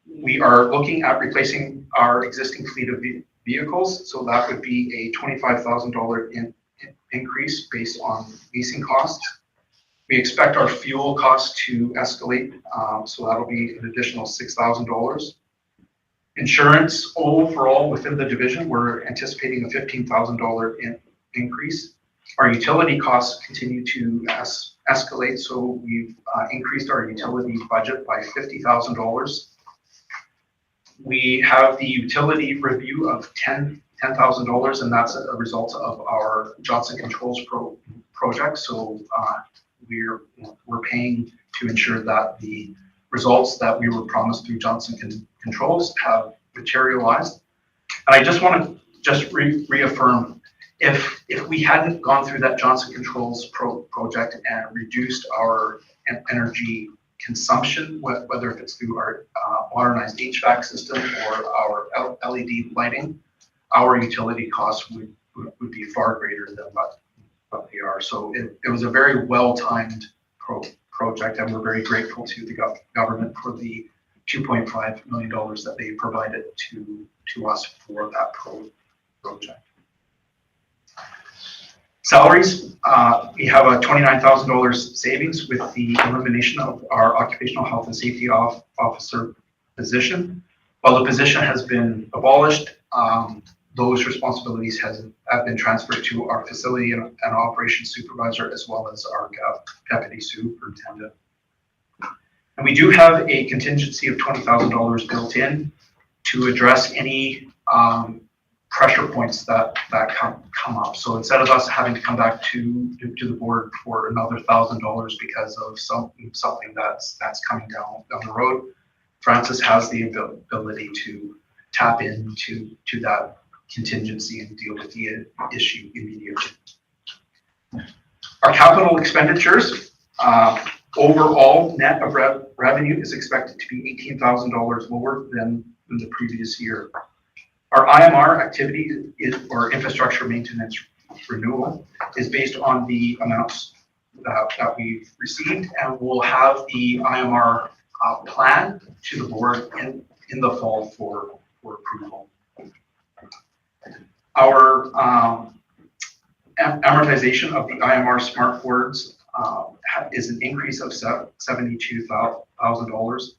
We are looking at replacing our existing fleet of vehicles, so that would be a $25,000 increase based on leasing costs. We expect our fuel costs to escalate, so that'll be an additional $6,000. Insurance overall within the division, we're anticipating a $15,000 increase. Our utility costs continue to escalate, so we've increased our utility budget by $50,000. We have the utility review of $10,000, and that's a result of our Johnson Controls project. So we're paying to ensure that the results that we were promised through Johnson Controls have materialized. And I just want to reaffirm, if we hadn't gone through that Johnson Controls project and reduced our energy consumption, whether it's through our modernized HVAC system or our LED lighting, our utility costs would be far greater than what they are. So it was a very well-timed project, and we're very grateful to the government for the $2.5 million that they provided to us for that project. Salaries, we have a $29,000 savings with the elimination of our occupational health and safety officer position. While the position has been abolished, those responsibilities have been transferred to our facility and operations supervisor, as well as our deputy superintendent. And we do have a contingency of $20,000 built in to address any pressure points that come up. So instead of us having to come back to the board for another $1,000 because of something that's coming down the road, Francis has the ability to tap into that contingency and deal with the issue immediately. Our capital expenditures, overall net of revenue is expected to be $18,000 lower than the previous year. Our IMR activity or infrastructure maintenance renewal is based on the amounts that we've received, and we'll have the IMR plan to the board in the fall for approval. Our amortization of the IMR smart boards is an increase of $72,000,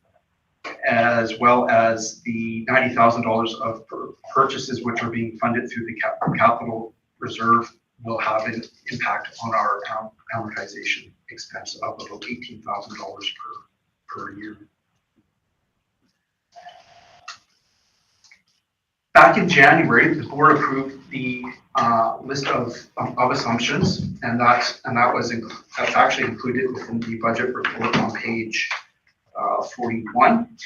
as well as the $90,000 of purchases which are being funded through the capital reserve will have an impact on our amortization expense of about $18,000 per year. Back in January, the board approved the list of assumptions, and that's actually included within the budget report on page 41.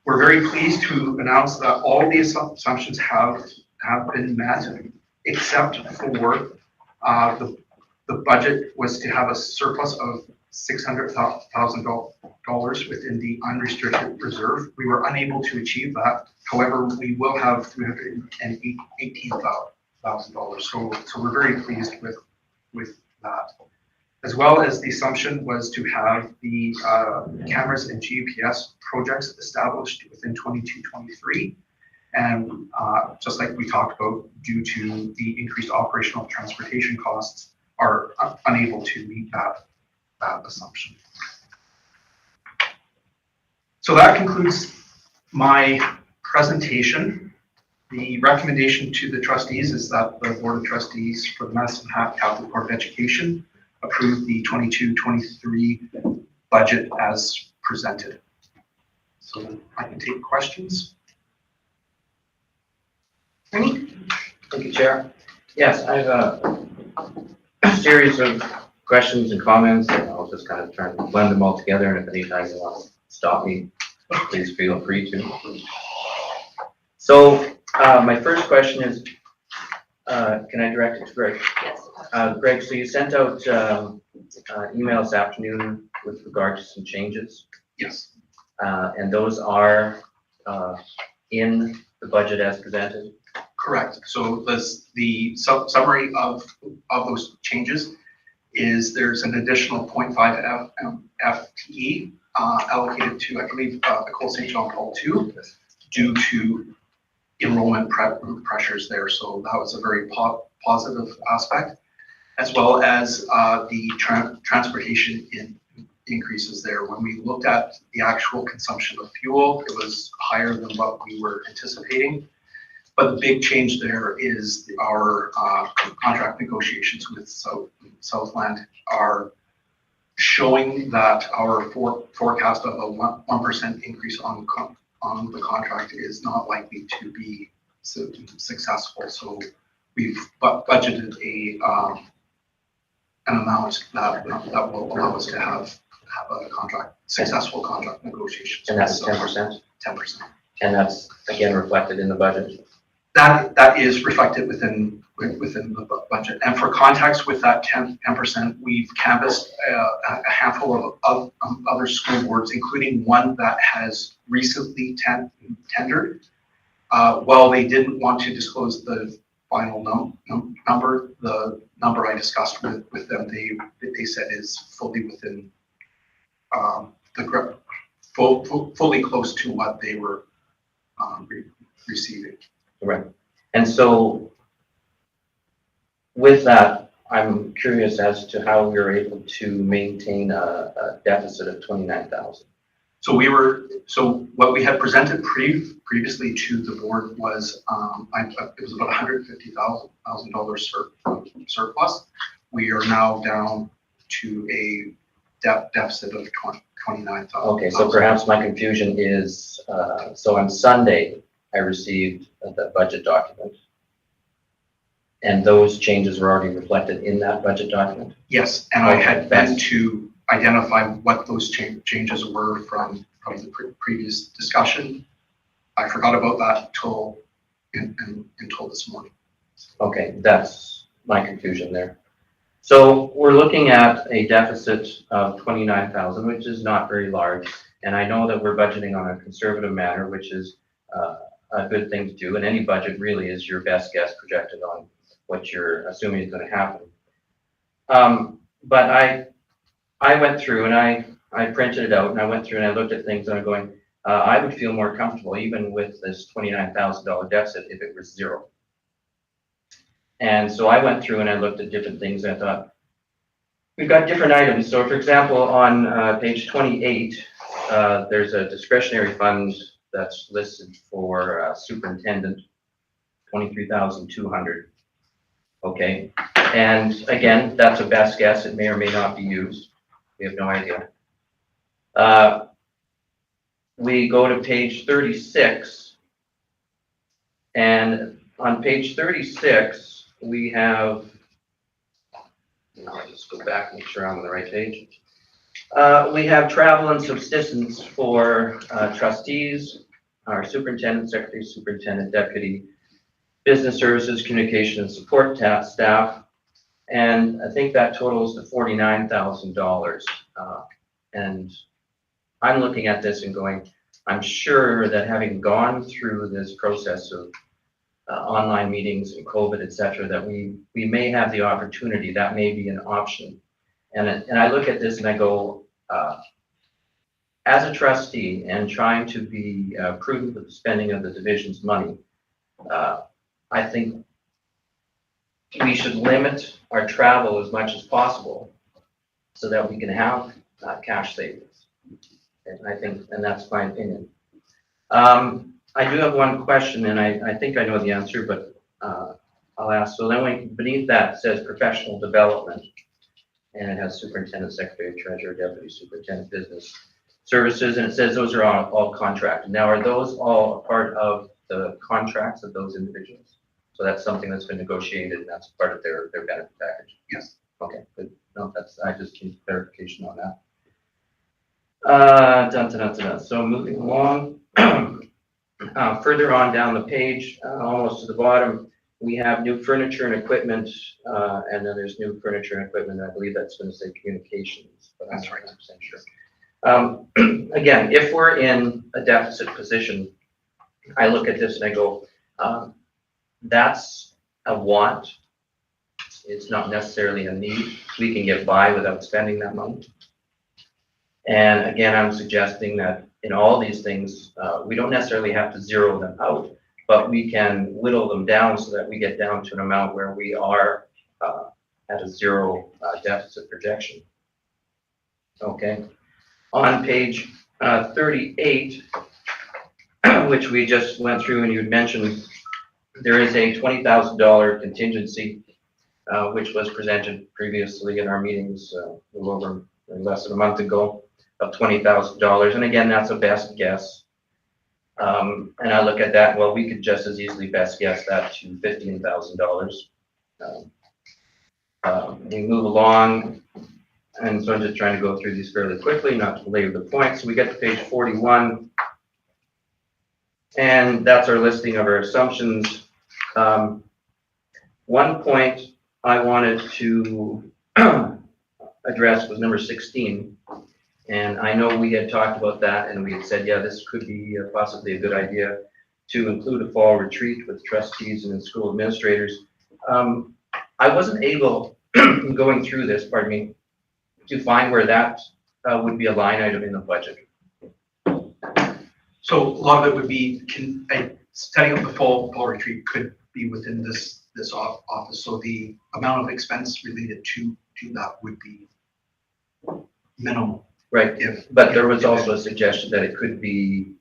We're very pleased to announce that all the assumptions have been met, except for the budget was to have a surplus of $600,000 within the unrestricted reserve. We were unable to achieve that. However, we will have $318,000. So we're very pleased with that. As well as the assumption was to have the cameras and GPS projects established within 22-23. And just like we talked about, due to the increased operational transportation costs, are unable to meet that assumption. So that concludes my presentation. The recommendation to the trustees is that the Board of Trustees for the Medicine Hat Catholic Board of Education approve the 22-23 budget as presented. So I can take questions. Thank you, Chair. Yes, I have a series of questions and comments, and I'll just kind of try and blend them all together, and if any time you want to stop me, please feel free to. So my first question is, can I direct it to Greg? Yes. Greg, so you sent out email this afternoon with regard to some changes, Yes. and those are in the budget as presented? Correct. So the summary of those changes is there's an additional 0.5 FTE allocated to, I believe, Ecole St. John Paul II due to enrollment pressures there. So that was a very positive aspect, as well as the transportation increases there. When we looked at the actual consumption of fuel, it was higher than what we were anticipating. But the big change there is our contract negotiations with Southland are showing that our forecast of a 1% increase on the contract is not likely to be successful. So we've budgeted an amount that will allow us to have a successful contract negotiations. And that's 10%? 10%. And that's, again, reflected in the budget? That is reflected within the budget. And for context, with that 10%, we've canvassed a handful of other school boards, including one that has recently tendered. While they didn't want to disclose the final number, the number I discussed with them, they said is fully within fully close to what they were receiving. Right. And so with that, I'm curious as to how we were able to maintain a deficit of 29,000. So what we had presented previously to the board was, it was about $150,000 surplus. We are now down to a deficit of 29,000. Okay, so perhaps my confusion is, so on Sunday, I received the budget document. And those changes were already reflected in that budget document? Yes, and I Okay, had that's- meant to identify what those changes were from the previous discussion. I forgot about that until this morning. Okay, that's my confusion there. So we're looking at a deficit of 29,000, which is not very large. And I know that we're budgeting on a conservative manner, which is a good thing to do. And any budget really is your best guess projected on what you're assuming is going to happen. But I went through and I printed it out and I went through and I looked at things and I'm going, I would feel more comfortable even with this $29,000 deficit if it was zero. And so I went through and I looked at different things and I thought, we've got different items. So for example, on page 28, there's a discretionary fund that's listed for superintendent, 23,200. Okay, and again, that's a best guess. It may or may not be used. We have no idea. We go to page 36, and on page 36, we have, I'll just go back and make sure I'm on the right page. We have travel and subsistence for trustees, our superintendent, secretary, superintendent, deputy, business services, communication and support staff. And I think that totals to $49,000. And I'm looking at this and going, I'm sure that having gone through this process of online meetings and COVID, et cetera, that we may have the opportunity, that may be an option. And I look at this and I go, as a trustee and trying to be prudent with the spending of the division's money, I think we should limit our travel as much as possible so that we can have cash savings. And I think, and that's my opinion. I do have one question, and I think I know the answer, but I'll ask. So then beneath that says professional development, and it has superintendent, secretary, treasurer, deputy superintendent, business services, and it says those are all contracted. Now, are those all a part of the contracts of those individuals? So that's something that's been negotiated, and that's part of their benefit package? Yes. Okay, good. No, I just need clarification on that. So moving along, further on down the page, almost to the bottom, we have new furniture and equipment, and then there's new furniture and equipment. I believe that's going to say communications, but I'm not 100% sure. Again, if we're in a deficit position, I look at this and I go, that's a want. It's not necessarily a need. We can get by without spending that money. And again, I'm suggesting that in all these things, we don't necessarily have to zero them out, but we can whittle them down so that we get down to an amount where we are at a zero deficit projection. Okay. On page 38, which we just went through and you had mentioned, there is a $20,000 contingency, which was presented previously in our meetings a little over less than a month ago, of $20,000. And again, that's a best guess. And I look at that, well, we could just as easily best guess that to $15,000. We move along, and so I'm just trying to go through these fairly quickly, not to belabor the point. So we get to page 41, and that's our listing of our assumptions. One point I wanted to address was number 16. And I know we had talked about that and we had said, yeah, this could be possibly a good idea to include a fall retreat with trustees and school administrators. I wasn't able, going through this, pardon me, to find where that would be a line item in the budget. So a lot of it would be, setting up the fall retreat could be within this office, so the amount of expense related to that would be minimal. Right, but there was also a suggestion that it could be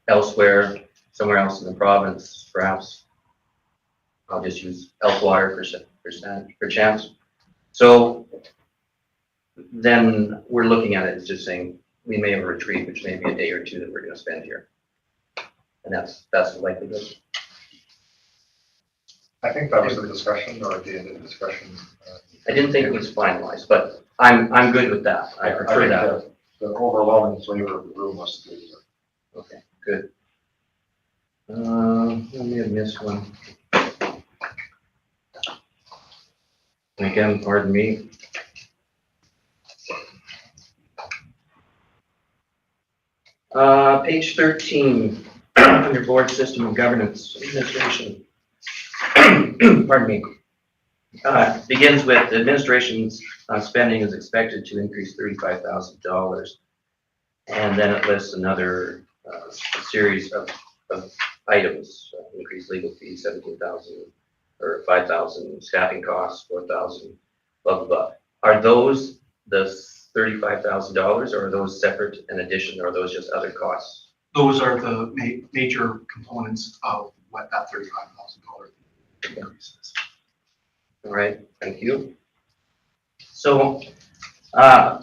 elsewhere, somewhere else in the province, perhaps. I'll just use Elkwater for chance. So then we're looking at it as just saying, we may have a retreat, which may be a day or two that we're gonna spend here. And that's the likelihood. I think that was the discussion or the end of the discussion. I didn't think it was finalized, but I'm good with that. I prefer think that. The overwhelming flavor of the room was good. Okay, good. Let me have missed one. Again, pardon me. Page 13, under board system of governance administration. Pardon me. Begins with the administration's spending is expected to increase $35,000. And then it lists another series of items, increased legal fees, 17,000 or 5,000, staffing costs, 4,000, blah, blah, blah. Are those the $35,000 or are those separate in addition, or are those just other costs? Those are the major components of what that $35,000 increase is. All right, thank you. So,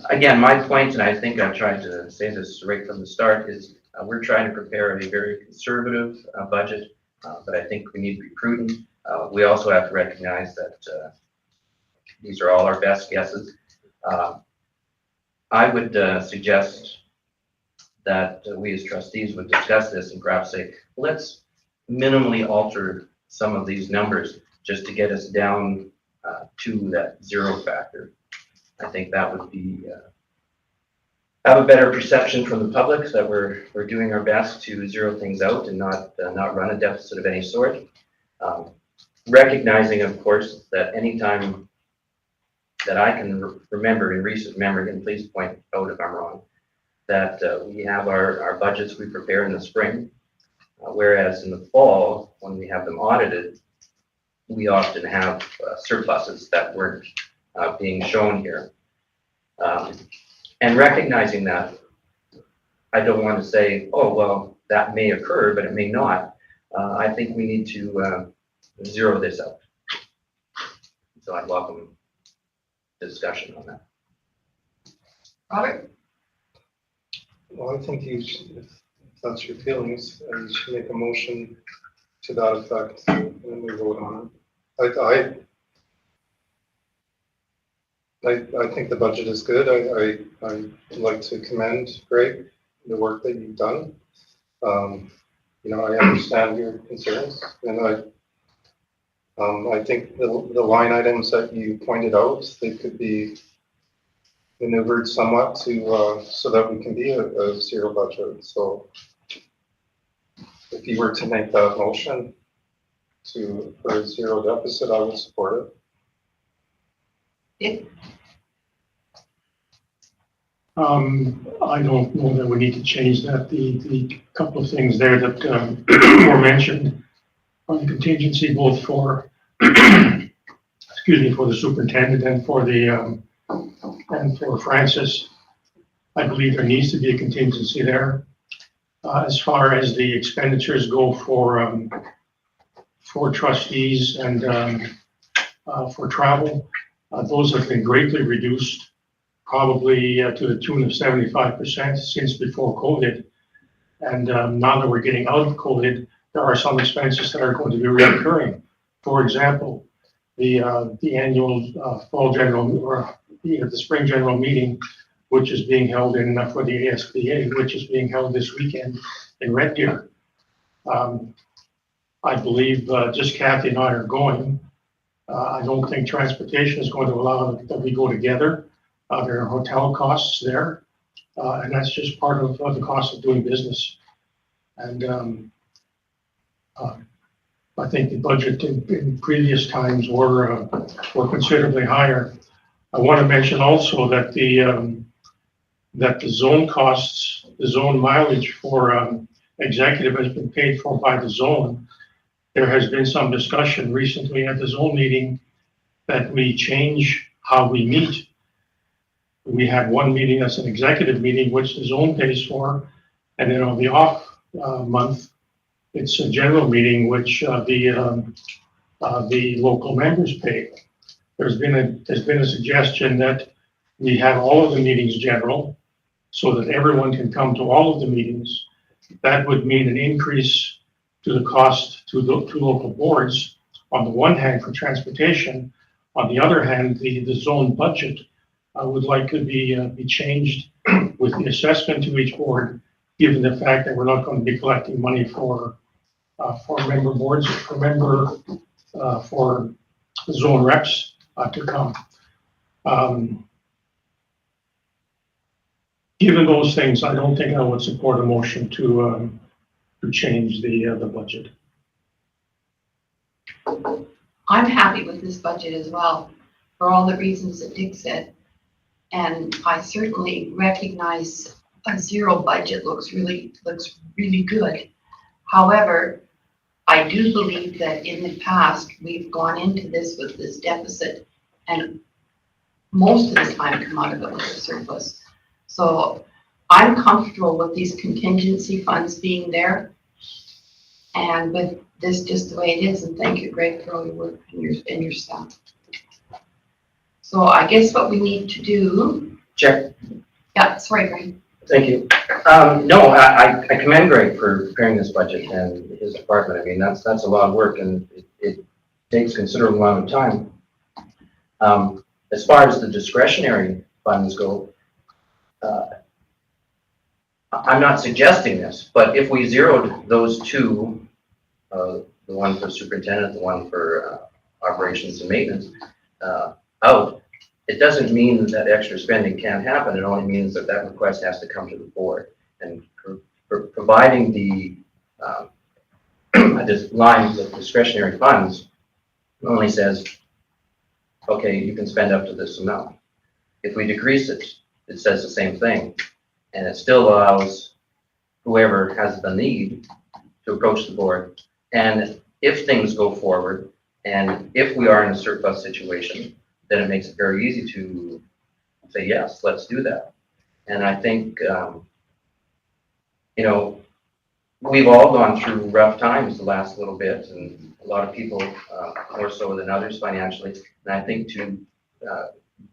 again, my point, and I think I've tried to say this right from the start, is we're trying to prepare a very conservative budget, but I think we need to be prudent. We also have to recognize that these are all our best guesses. I would suggest that we as trustees would discuss this and perhaps say, let's minimally alter some of these numbers just to get us down to that zero factor. I think that would be have a better perception from the public that we're doing our best to zero things out and not run a deficit of any sort. Recognizing, of course, that anytime that I can remember in recent memory, and please point out if I'm wrong, that we have our budgets we prepare in the spring, whereas in the fall, when we have them audited, we often have surpluses that weren't being shown here. And recognizing that, I don't want to say, oh, well, that may occur, but it may not. I think we need to zero this out. So I'd welcome discussion on that. Robert? Well, I think you should, if that's your feelings, you should make a motion to that effect and then we vote on it. I think the budget is good. I'd like to commend Greg, the work that you've done. You know, I understand your concerns, and I think the line items that you pointed out, they could be maneuvered somewhat to so that we can be a zero budget. So if you were to make that motion for a zero deficit, I would support it. I don't know that we need to change that. The couple of things there that were mentioned on the contingency, both for excuse me, for the superintendent and for the and for Francis, I believe there needs to be a contingency there. As far as the expenditures go for trustees and for travel, those have been greatly reduced, probably to the tune of 75% since before COVID. And now that we're getting out of COVID, there are some expenses that are going to be recurring. For example, the annual fall general or the spring general meeting, which is being held in for the ASBA, which is being held this weekend in Red Deer. I believe just Kathy and I are going. I don't think transportation is going to allow that we go together. There are hotel costs there, and that's just part of the cost of doing business. And I think the budget in previous times were considerably higher. I want to mention also that the zone costs the zone mileage for executive has been paid for by the zone. There has been some discussion recently at the zone meeting that we change how we meet. We have one meeting that's an executive meeting, which the zone pays for, and then on the off month, it's a general meeting, which the local members pay. There's been a suggestion that we have all of the meetings general, so that everyone can come to all of the meetings. That would mean an increase to the cost to the two local boards, on the one hand for transportation, on the other hand, the zone budget would likely be changed with the assessment to each board, given the fact that we're not going to be collecting money for member boards, for zone reps to come. Given those things, I don't think I would support a motion to change the budget. I'm happy with this budget as well, for all the reasons that Dick said. And I certainly recognize a zero budget looks really good. However, I do believe that in the past, we've gone into this with this deficit, and most of the time come out of it with a surplus. So I'm comfortable with these contingency funds being there, and with this just the way it is. And thank you, Greg, for all your work and your staff. So I guess what we need to do. Check. Yeah, sorry, Greg. Thank you. No, I commend Greg for preparing this budget and his department. I mean, that's a lot of work, and it takes considerable amount of time. As far as the discretionary funds go, I'm not suggesting this, but if we zeroed those two, the one for superintendent, the one for operations and maintenance, out, it doesn't mean that extra spending can't happen. It only means that that request has to come to the board. And providing the this line of discretionary funds only says, okay, you can spend up to this amount. If we decrease it, it says the same thing, and it still allows whoever has the need to approach the board. And if things go forward, and if we are in a surplus situation, then it makes it very easy to say, yes, let's do that. And I think, you know, we've all gone through rough times the last little bit, and a lot of people more so than others financially. And I think to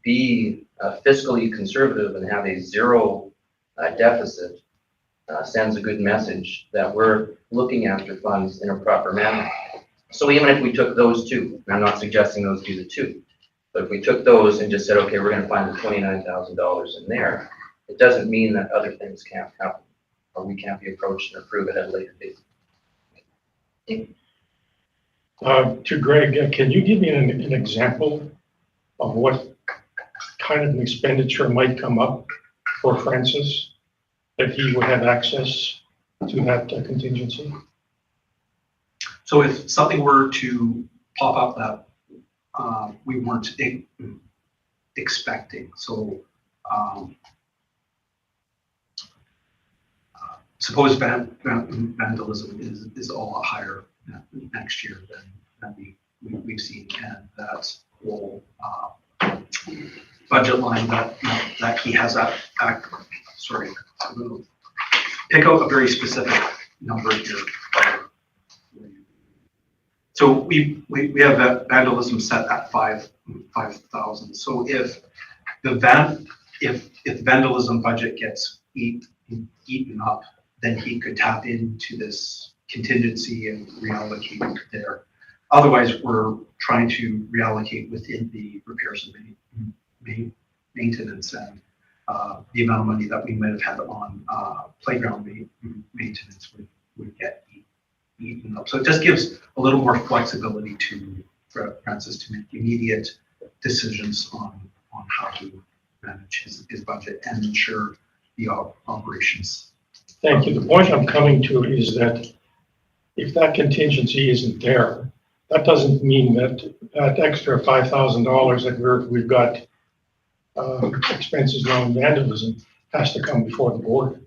be fiscally conservative and have a zero deficit sends a good message that we're looking after funds in a proper manner. So even if we took those two, and I'm not suggesting those be the two, but if we took those and just said, okay, we're going to find the $29,000 in there, it doesn't mean that other things can't happen, or we can't be approached and approve it at a later date. To Greg, can you give me an example of what kind of an expenditure might come up for Francis, that he would have access to that contingency? So if something were to pop up that we weren't expecting, so suppose vandalism is a lot higher next year than we've seen, and that whole budget line that he has sorry, I'm going to pick out a very specific number here. So we have that vandalism set at 5,000. So if the vandalism budget gets eaten up, then he could tap into this contingency and reallocate it there. Otherwise, we're trying to reallocate within the repairs and maintenance and the amount of money that we might have had on playground maintenance would get eaten up. So it just gives a little more flexibility for Francis to make immediate decisions on how to manage his budget and ensure the operations. Thank you. The point I'm coming to is that if that contingency isn't there, that doesn't mean that that extra $5,000 that we've got expenses now in vandalism has to come before the board.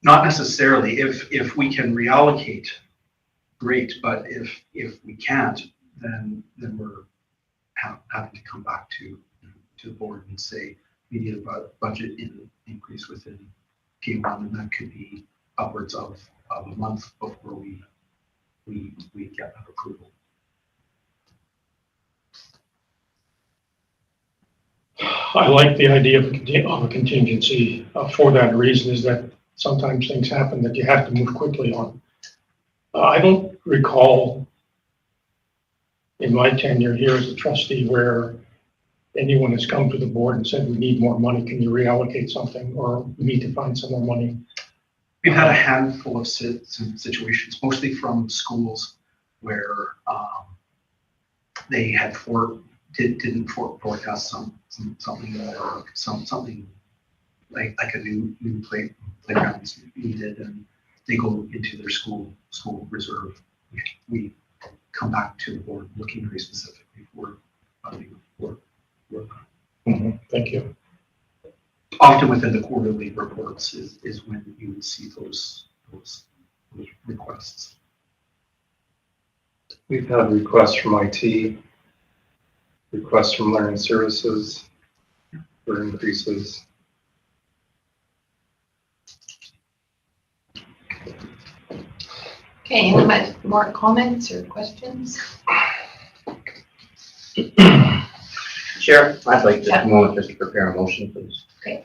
not necessarily. If we can reallocate, great, but if we can't, then we're having to come back to the board and say, we need a budget increase within K1, and that could be upwards of a month before we get that approval. I like the idea of a contingency for that reason, is that sometimes things happen that you have to move quickly on. I don't recall in my tenure here as a trustee where anyone has come to the board and said, we need more money, can you reallocate something, or we need to find some more money? We've had a handful of situations, mostly from schools, where they had didn't forecast something like a new playgrounds needed, and they go into their school reserve. We come back to the board looking very specifically for funding for Thank you. often within the quarterly reports is when you would see those requests. We've had requests from IT, requests from learning services for increases. Okay, any more comments or questions? Chair, I'd like just a moment just to prepare a motion, please. Okay.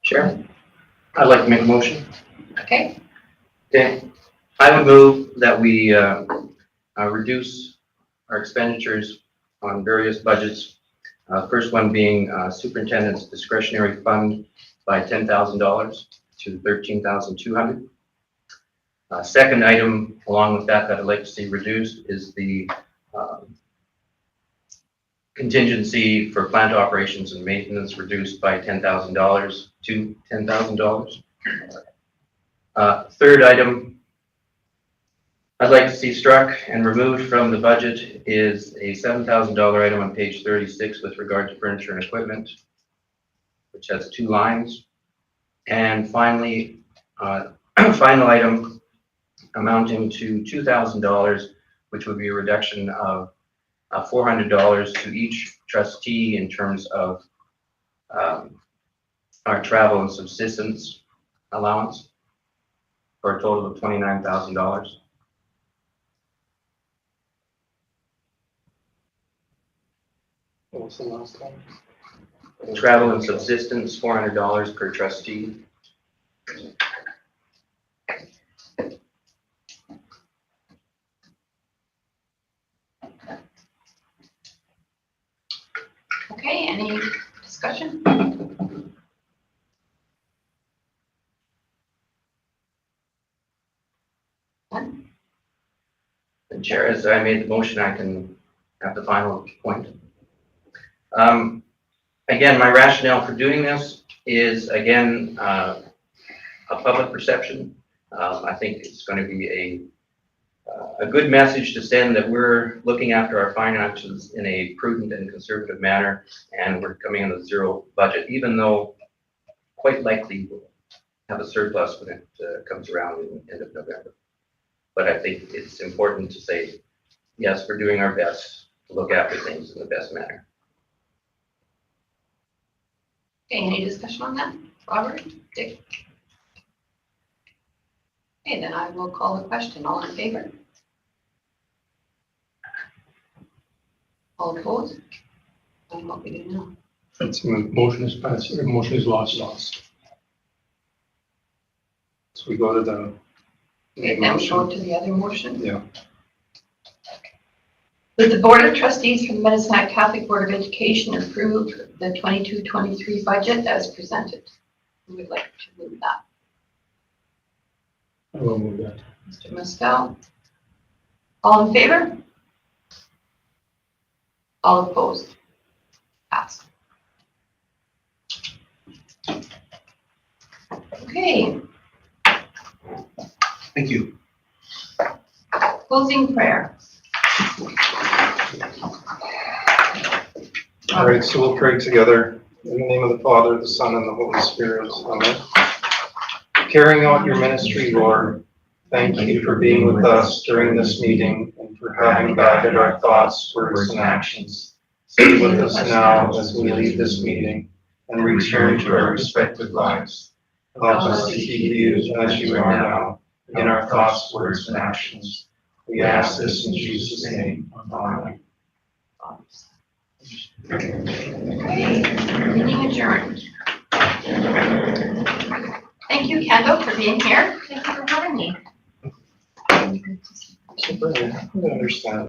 Chair, I'd like to make a motion. Okay, Okay, I would move that we reduce our expenditures on various budgets. First one being superintendent's discretionary fund by $10,000 to $13,200. Second item along with that I'd like to see reduced is the contingency for plant operations and maintenance reduced by $10,000 to $10,000. Third item I'd like to see struck and removed from the budget is a $7,000 item on page 36 with regard to furniture and equipment, which has 2 lines. And finally, final item amounting to $2,000, which would be a reduction of $400 to each trustee in terms of our travel and subsistence allowance, for a total of $29,000. What was the last one? Travel and subsistence, $400 per trustee. okay, any discussion? None? And Chair, as I made the motion, I can have the final point. Again, my rationale for doing this is, again, a public perception. I think it's going to be a good message to send that we're looking after our finances in a prudent and conservative manner, and we're coming in with 0 budget, even though quite likely we'll have a surplus when it comes around in the end of November. But I think it's important to say, yes, we're doing our best to look after things in the best manner. Okay, any discussion on that? Robert, Dick? Okay, then I will call the question. All in favor? All opposed? And what we do now? It's moved. Motion is passed, motion is lost. So we go to the Okay, main then we go motion. to the other motion. Yeah. That the Board of Trustees for the Medicine Hat Catholic Board of Education approve the 22-23 budget as presented. Who would like to move that? I will move that. Mr. Muscal. All in favor? All opposed? Passed. Okay, Thank you. closing prayer. All right, so we'll pray together in the name of the Father, the Son, and the Holy Spirit. Amen. Carrying out your ministry, Lord, thank you for being with us during this meeting and for having guided our thoughts, words, and actions. Stay with us now as we leave this meeting and return to our respective lives. Help us to keep you as you are now in our thoughts, words, and actions. We ask this in Jesus' name. Amen. Okay, meeting adjourned. Thank you, Kendall, for being here. Thank you for having me. Super, I understand.